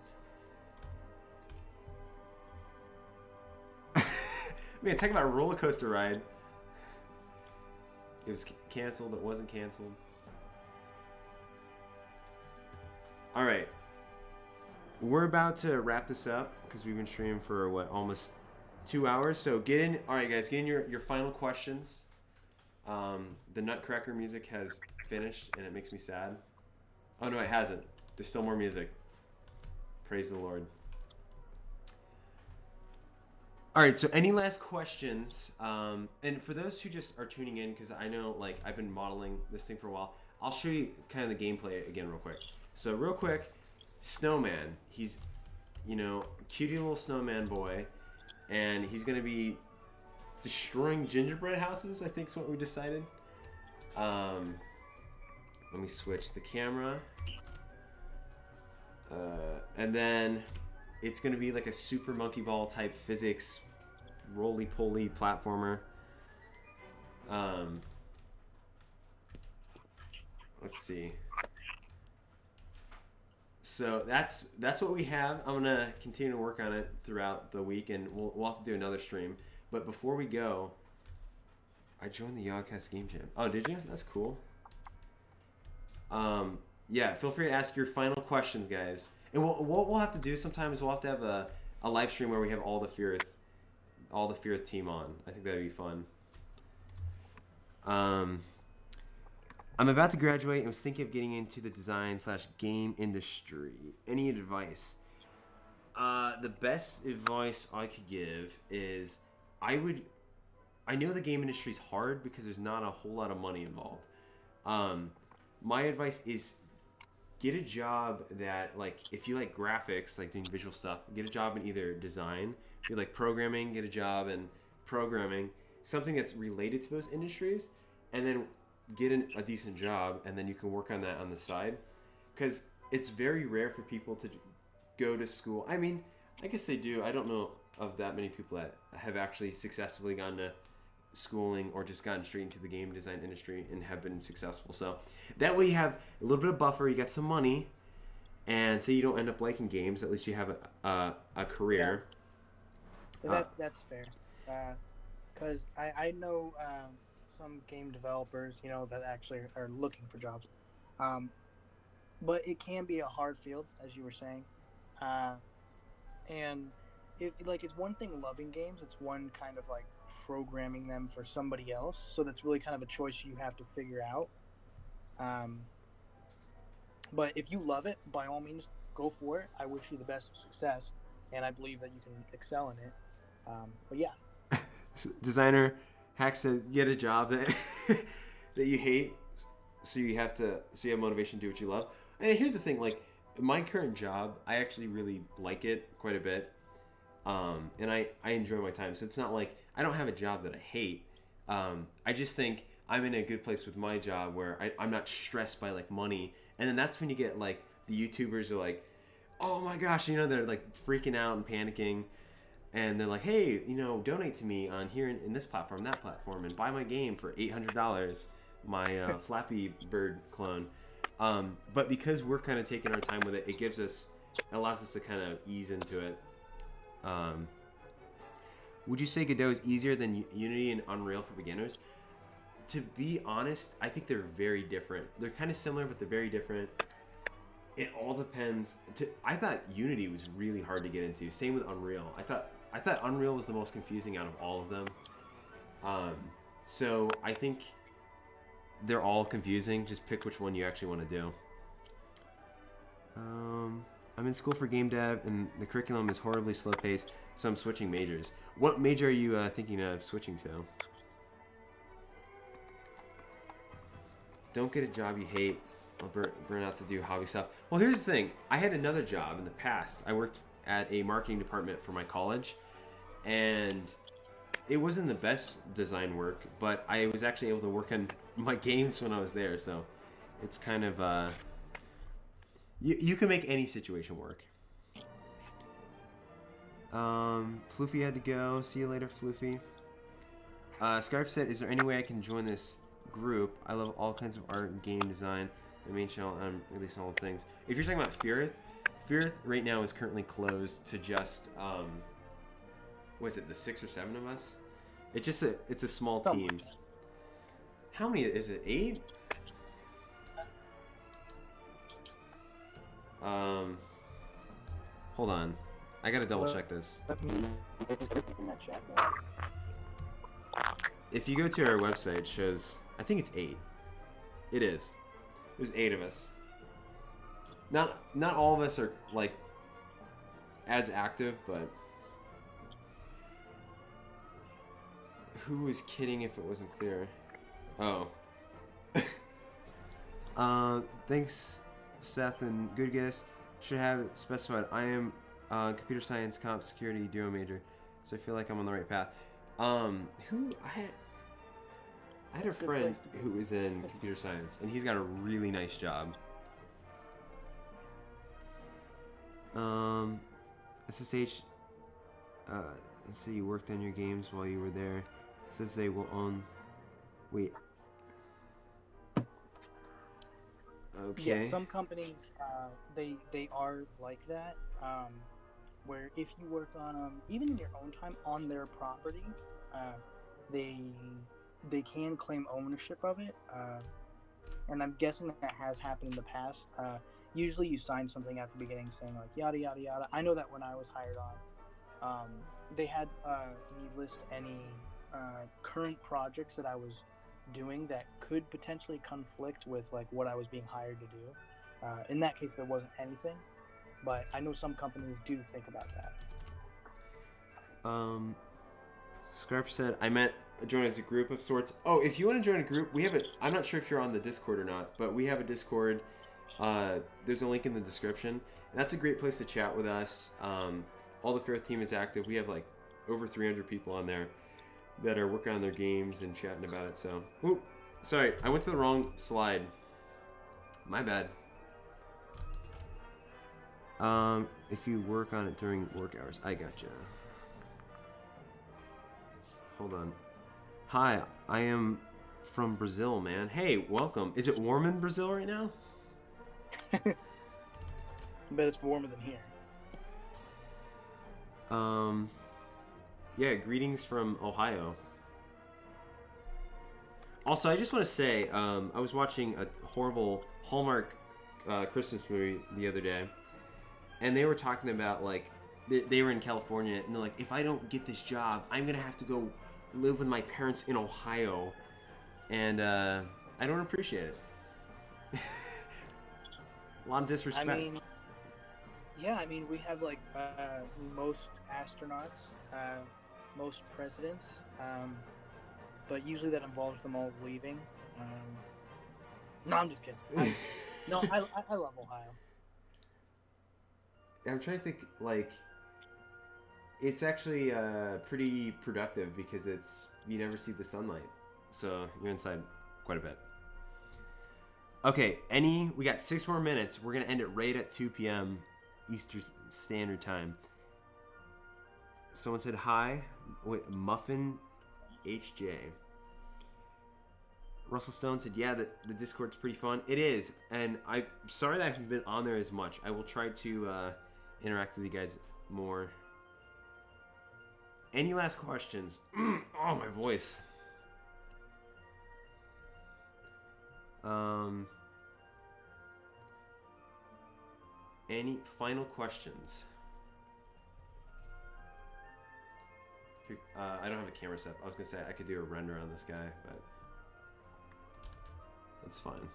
Man, talking about a roller coaster ride. It was canceled, it wasn't canceled. Alright. We're about to wrap this up because we've been streaming for what, almost 2 hours. So get in. Alright guys, get in your final questions. The Nutcracker music has finished and it makes me sad. Oh no, it hasn't. There's still more music. Praise the Lord. Alright, so any last questions? And for those who just are tuning in, because I know like I've been modeling this thing for a while, I'll show you kind of the gameplay again real quick. So real quick, Snowman. He's, you know, cutie little snowman boy, and he's gonna be destroying gingerbread houses, I think is what we decided. Let me switch the camera. And then it's gonna be like a super monkey ball type physics roly-poly platformer. Let's see. So that's what we have. I'm gonna continue to work on it throughout the week, and we'll have to do another stream. But before we go, I joined the Yogcast Game Jam. Oh, did you? That's cool. Yeah, feel free to ask your final questions, guys. And what we'll have to do sometimes, we'll have to have a live stream where we have all the Fearth team on. I think that'd be fun. I'm about to graduate and was thinking of getting into the design/game industry. Any advice? The best advice I could give is I know the game industry is hard because there's not a whole lot of money involved. My advice is get a job that, like, if you like graphics, like doing visual stuff, get a job in either design. If you like programming, get a job in programming, something that's related to those industries, and then get a decent job, and then you can work on that on the side. Because it's very rare for people to go to school. I mean, I guess they do. I don't know of that many people that have actually successfully gone to schooling or just gotten straight into the game design industry and have been successful. So that way you have a little bit of buffer, you got some money, and say you don't end up liking games, at least you have a career. Yeah. That's fair. Because I know some game developers, you know, that actually are looking for jobs. But it can be a hard field, as you were saying. And it's one thing loving games, it's one kind of like programming them for somebody else. So that's really kind of a choice you have to figure out. But if you love it, by all means, go for it. I wish you the best of success, and I believe that you can excel in it. But yeah. Designer Hack said, get a job that that you hate, so you have motivation to do what you love. And here's the thing, like my current job, I actually really like it quite a bit, and I enjoy my time. So it's not like I don't have a job that I hate. I just think I'm in a good place with my job where I'm not stressed by like money. And then that's when you get like the YouTubers are like, oh my gosh, you know, they're like freaking out and panicking. And they're like, hey, you know, donate to me on here in this platform, that platform, and buy my game for $800, my Flappy Bird clone. But because we're kind of taking our time with it, it allows us to kind of ease into it. Would you say Godot is easier than Unity and Unreal for beginners? To be honest, I think they're very different. They're kind of similar, but they're very different. It all depends. I thought Unity was really hard to get into. Same with Unreal. I thought Unreal was the most confusing out of all of them. So I think they're all confusing. Just pick which one you actually want to do. I'm in school for game dev, and the curriculum is horribly slow-paced, so I'm switching majors. What major are you thinking of switching to? Don't get a job you hate. I'll burn out to do hobby stuff. Well, here's the thing. I had another job in the past. I worked at a marketing department for my college, and it wasn't the best design work, but I was actually able to work on my games when I was there, so it's kind of... You can make any situation work. Floofy had to go. See you later, Floofy. Scarp said, is there any way I can join this group? I love all kinds of art and game design. The main channel, I'm releasing all the things. If you're talking about Fearth right now is currently closed to just, what is it, the 6 or 7 of us? It's a small team. How many is it? 8? Hold on. I gotta double check this. If you go to our website, it shows, I think it's 8. It is. There's 8 of us. Not all of us are like as active, but who was kidding if it wasn't clear? Oh. Thanks, Seth and Goodgis. Should have it specified. I am computer science, comp security, duo major, so I feel like I'm on the right path. I had a friend who was in computer science, and he's got a really nice job. SSH, so you worked on your games while you were there. Says they will own. Wait. Okay. Yeah, some companies, they are like that, where if you work on even in your own time on their property, they can claim ownership of it, and I'm guessing that has happened in the past. Usually you sign something at the beginning saying like yada yada yada. I know that when I was hired on, they had me list any current projects that I was doing that could potentially conflict with like what I was being hired to do. In that case, there wasn't anything, but I know some companies do think about that. Scarp said, I meant join as a group of sorts. Oh, if you want to join a group, we have it. I'm not sure if you're on the Discord or not, but we have a Discord. There's a link in the description. And that's a great place to chat with us. All the Fairth team is active. We have like over 300 people on there that are working on their games and chatting about it. So, ooh, sorry, I went to the wrong slide. My bad. If you work on it during work hours, I gotcha. Hold on. Hi, I am from Brazil, man. Hey, welcome. Is it warm in Brazil right now? I bet it's warmer than here. Yeah, greetings from Ohio. Also, I just want to say, I was watching a horrible Hallmark Christmas movie the other day, and they were talking about, like, they were in California, and they're like, if I don't get this job, I'm going to have to go live with my parents in Ohio, and I don't appreciate it. A lot of disrespect. I mean, yeah, I mean, we have, like, most astronauts, most presidents, but usually that involves them all leaving. No, I'm just kidding. I love Ohio. I'm trying to think, like, it's actually pretty productive because you never see the sunlight, so you're inside quite a bit. Okay, we got 6 more minutes. We're gonna end it right at 2 p.m. Eastern Standard Time. Someone said hi. Wait, Muffin HJ. Russell Stone said, yeah, the Discord's pretty fun. It is, and I'm sorry that I haven't been on there as much. I will try to interact with you guys more. Any last questions? Oh, my voice. Any final questions? I don't have a camera set up. I was gonna say I could do a render on this guy, but that's fine.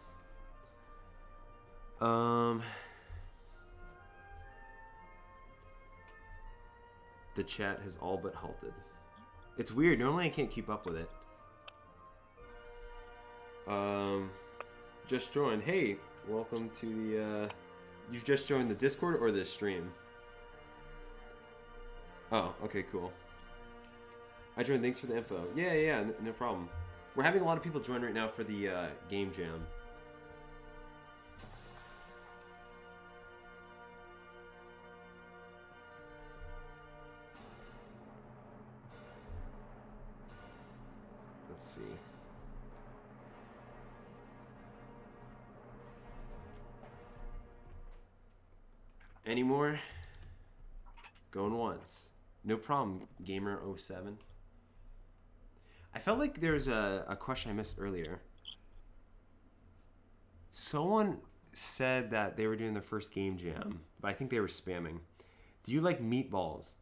The chat has all but halted. It's weird. Normally I can't keep up with it. Just joined. Hey, welcome to the. You just joined the Discord or the stream? Oh, okay, cool. I joined. Thanks for the info. Yeah, no problem. We're having a lot of people join right now for the game jam. Let's see. Any more? Going once. No problem, Gamer07. I felt like there's a question I missed earlier. Someone said that they were doing their first game jam, but I think they were spamming. Do you like meatballs?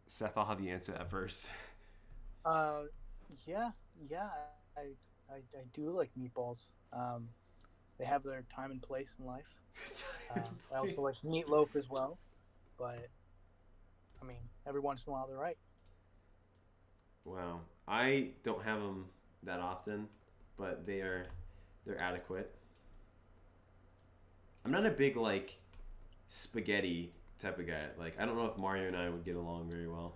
Seth, I'll have you answer that first. Yeah, I do like meatballs. They have their time and place in life. I also like meatloaf as well, but I mean, every once in a while they're right. Wow, I don't have them that often, but they're adequate. I'm not a big like spaghetti type of guy. Like I don't know if Mario and I would get along very well.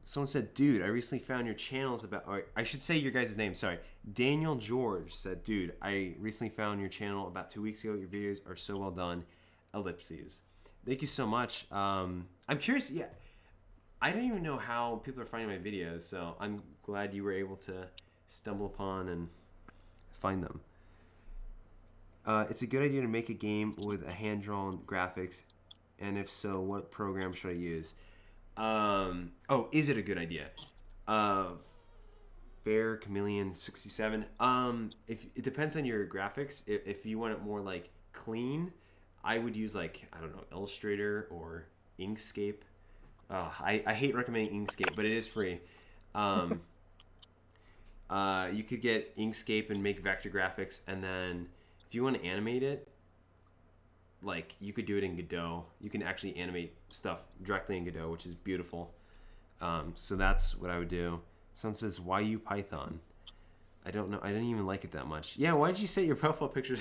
Someone said, dude, I recently found your channels about, or I should say your guys' name, sorry. Daniel George said, dude, I recently found your channel about 2 weeks ago. Your videos are so well done. Ellipses. Thank you so much. I'm curious, yeah, I don't even know how people are finding my videos, so I'm glad you were able to stumble upon and find them. It's a good idea to make a game with a hand-drawn graphics, and if so, what program should I use? Oh, is it a good idea? Fair Chameleon 67. If it depends on your graphics. If you want it more like clean, I would use like, I don't know, Illustrator or Inkscape. I hate recommending Inkscape, but it is free. You could get Inkscape and make vector graphics, and then if you want to animate it, like you could do it in Godot. You can actually animate stuff directly in Godot, which is beautiful. So that's what I would do. Someone says, why you Python? I don't know. I didn't even like it that much. Yeah, why did you say your profile pictures?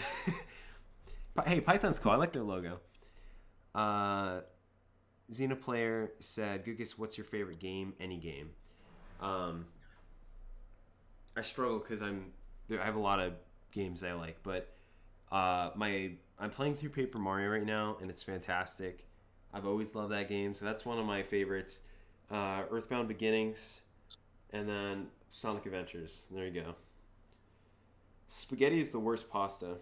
Hey, Python's cool. I like their logo. Xenoplayer said, Goodgis, what's your favorite game? Any game. I struggle because I have a lot of games I like, but I'm playing through Paper Mario right now, and it's fantastic. I've always loved that game, so that's one of my favorites. Earthbound Beginnings, and then Sonic Adventures. There you go. Spaghetti is the worst pasta.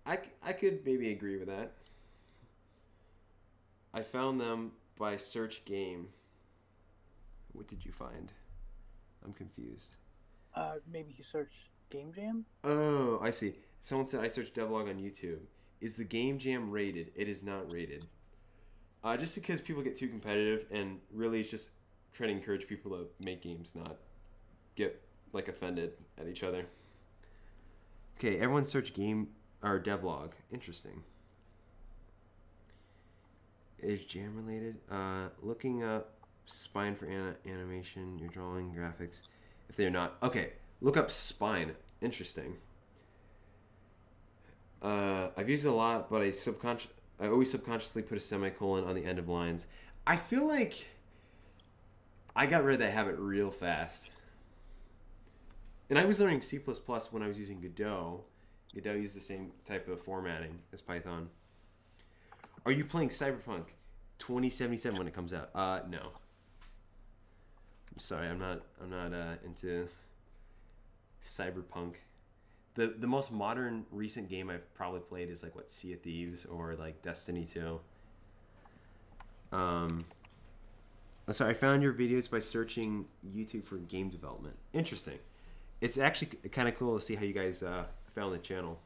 I could maybe agree with that. I found them by search game. What did you find? I'm confused. Maybe you search Game Jam? Oh, I see. Someone said I searched Devlog on YouTube. Is the Game Jam rated? It is not rated. Just because people get too competitive, and really it's just trying to encourage people to make games, not get like offended at each other. Okay, everyone search game or Devlog. Interesting. Is Jam related? Looking up Spine for animation, your drawing graphics. If they're not, okay, look up Spine. Interesting. I've used it a lot, but I always subconsciously put a semicolon on the end of lines. I feel like I got rid of that habit real fast. And I was learning C++ when I was using Godot. Godot used the same type of formatting as Python. Are you playing Cyberpunk 2077 when it comes out? No. I'm sorry, I'm not into Cyberpunk. The most modern recent game I've probably played is like what, Sea of Thieves or like Destiny 2. So I found your videos by searching YouTube for game development. Interesting. It's actually kind of cool to see how you guys found the channel.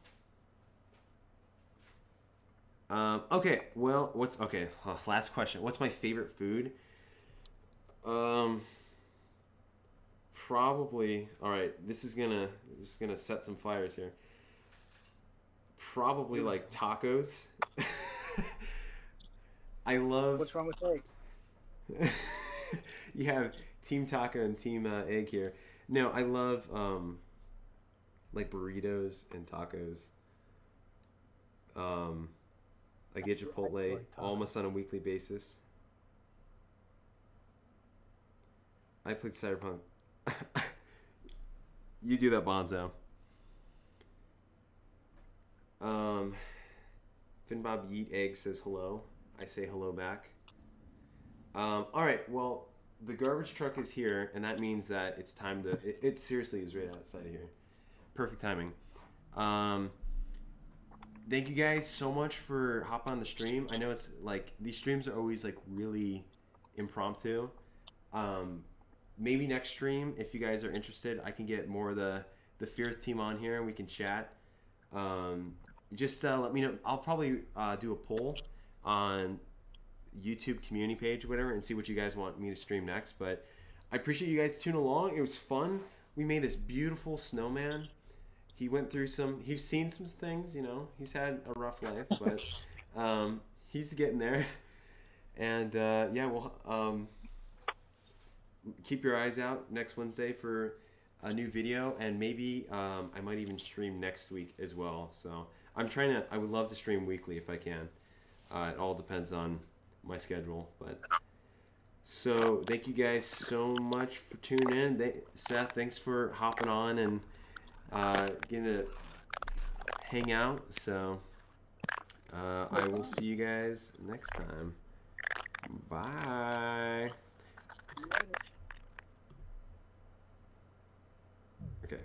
Okay, well, last question. What's my favorite food? Probably. All right, this is gonna set some fires here. Probably like tacos. I love. What's wrong with eggs? You have Team Taco and Team Egg here. No, I love like burritos and tacos. I get Chipotle almost on a weekly basis. I played Cyberpunk. You do that, Bonzo. Finbob Yeet Egg says hello. I say hello back. All right, well, the garbage truck is here, and that means that it's time to... It seriously is right outside of here. Perfect timing. Thank you guys so much for hopping on the stream. I know it's like... These streams are always like really impromptu. Maybe next stream, if you guys are interested, I can get more of the Fierce team on here and we can chat. Just let me know. I'll probably do a poll on YouTube community page or whatever and see what you guys want me to stream next. But I appreciate you guys tuning along. It was fun. We made this beautiful snowman. He went through he's seen some things, you know. He's had a rough life, but he's getting there. And yeah, we'll keep your eyes out next Wednesday for a new video, and maybe I might even stream next week as well. So I would love to stream weekly if I can. It all depends on my schedule, but so thank you guys so much for tuning in. Seth, thanks for hopping on and getting to hang out. So I will see you guys next time. Bye. Okay.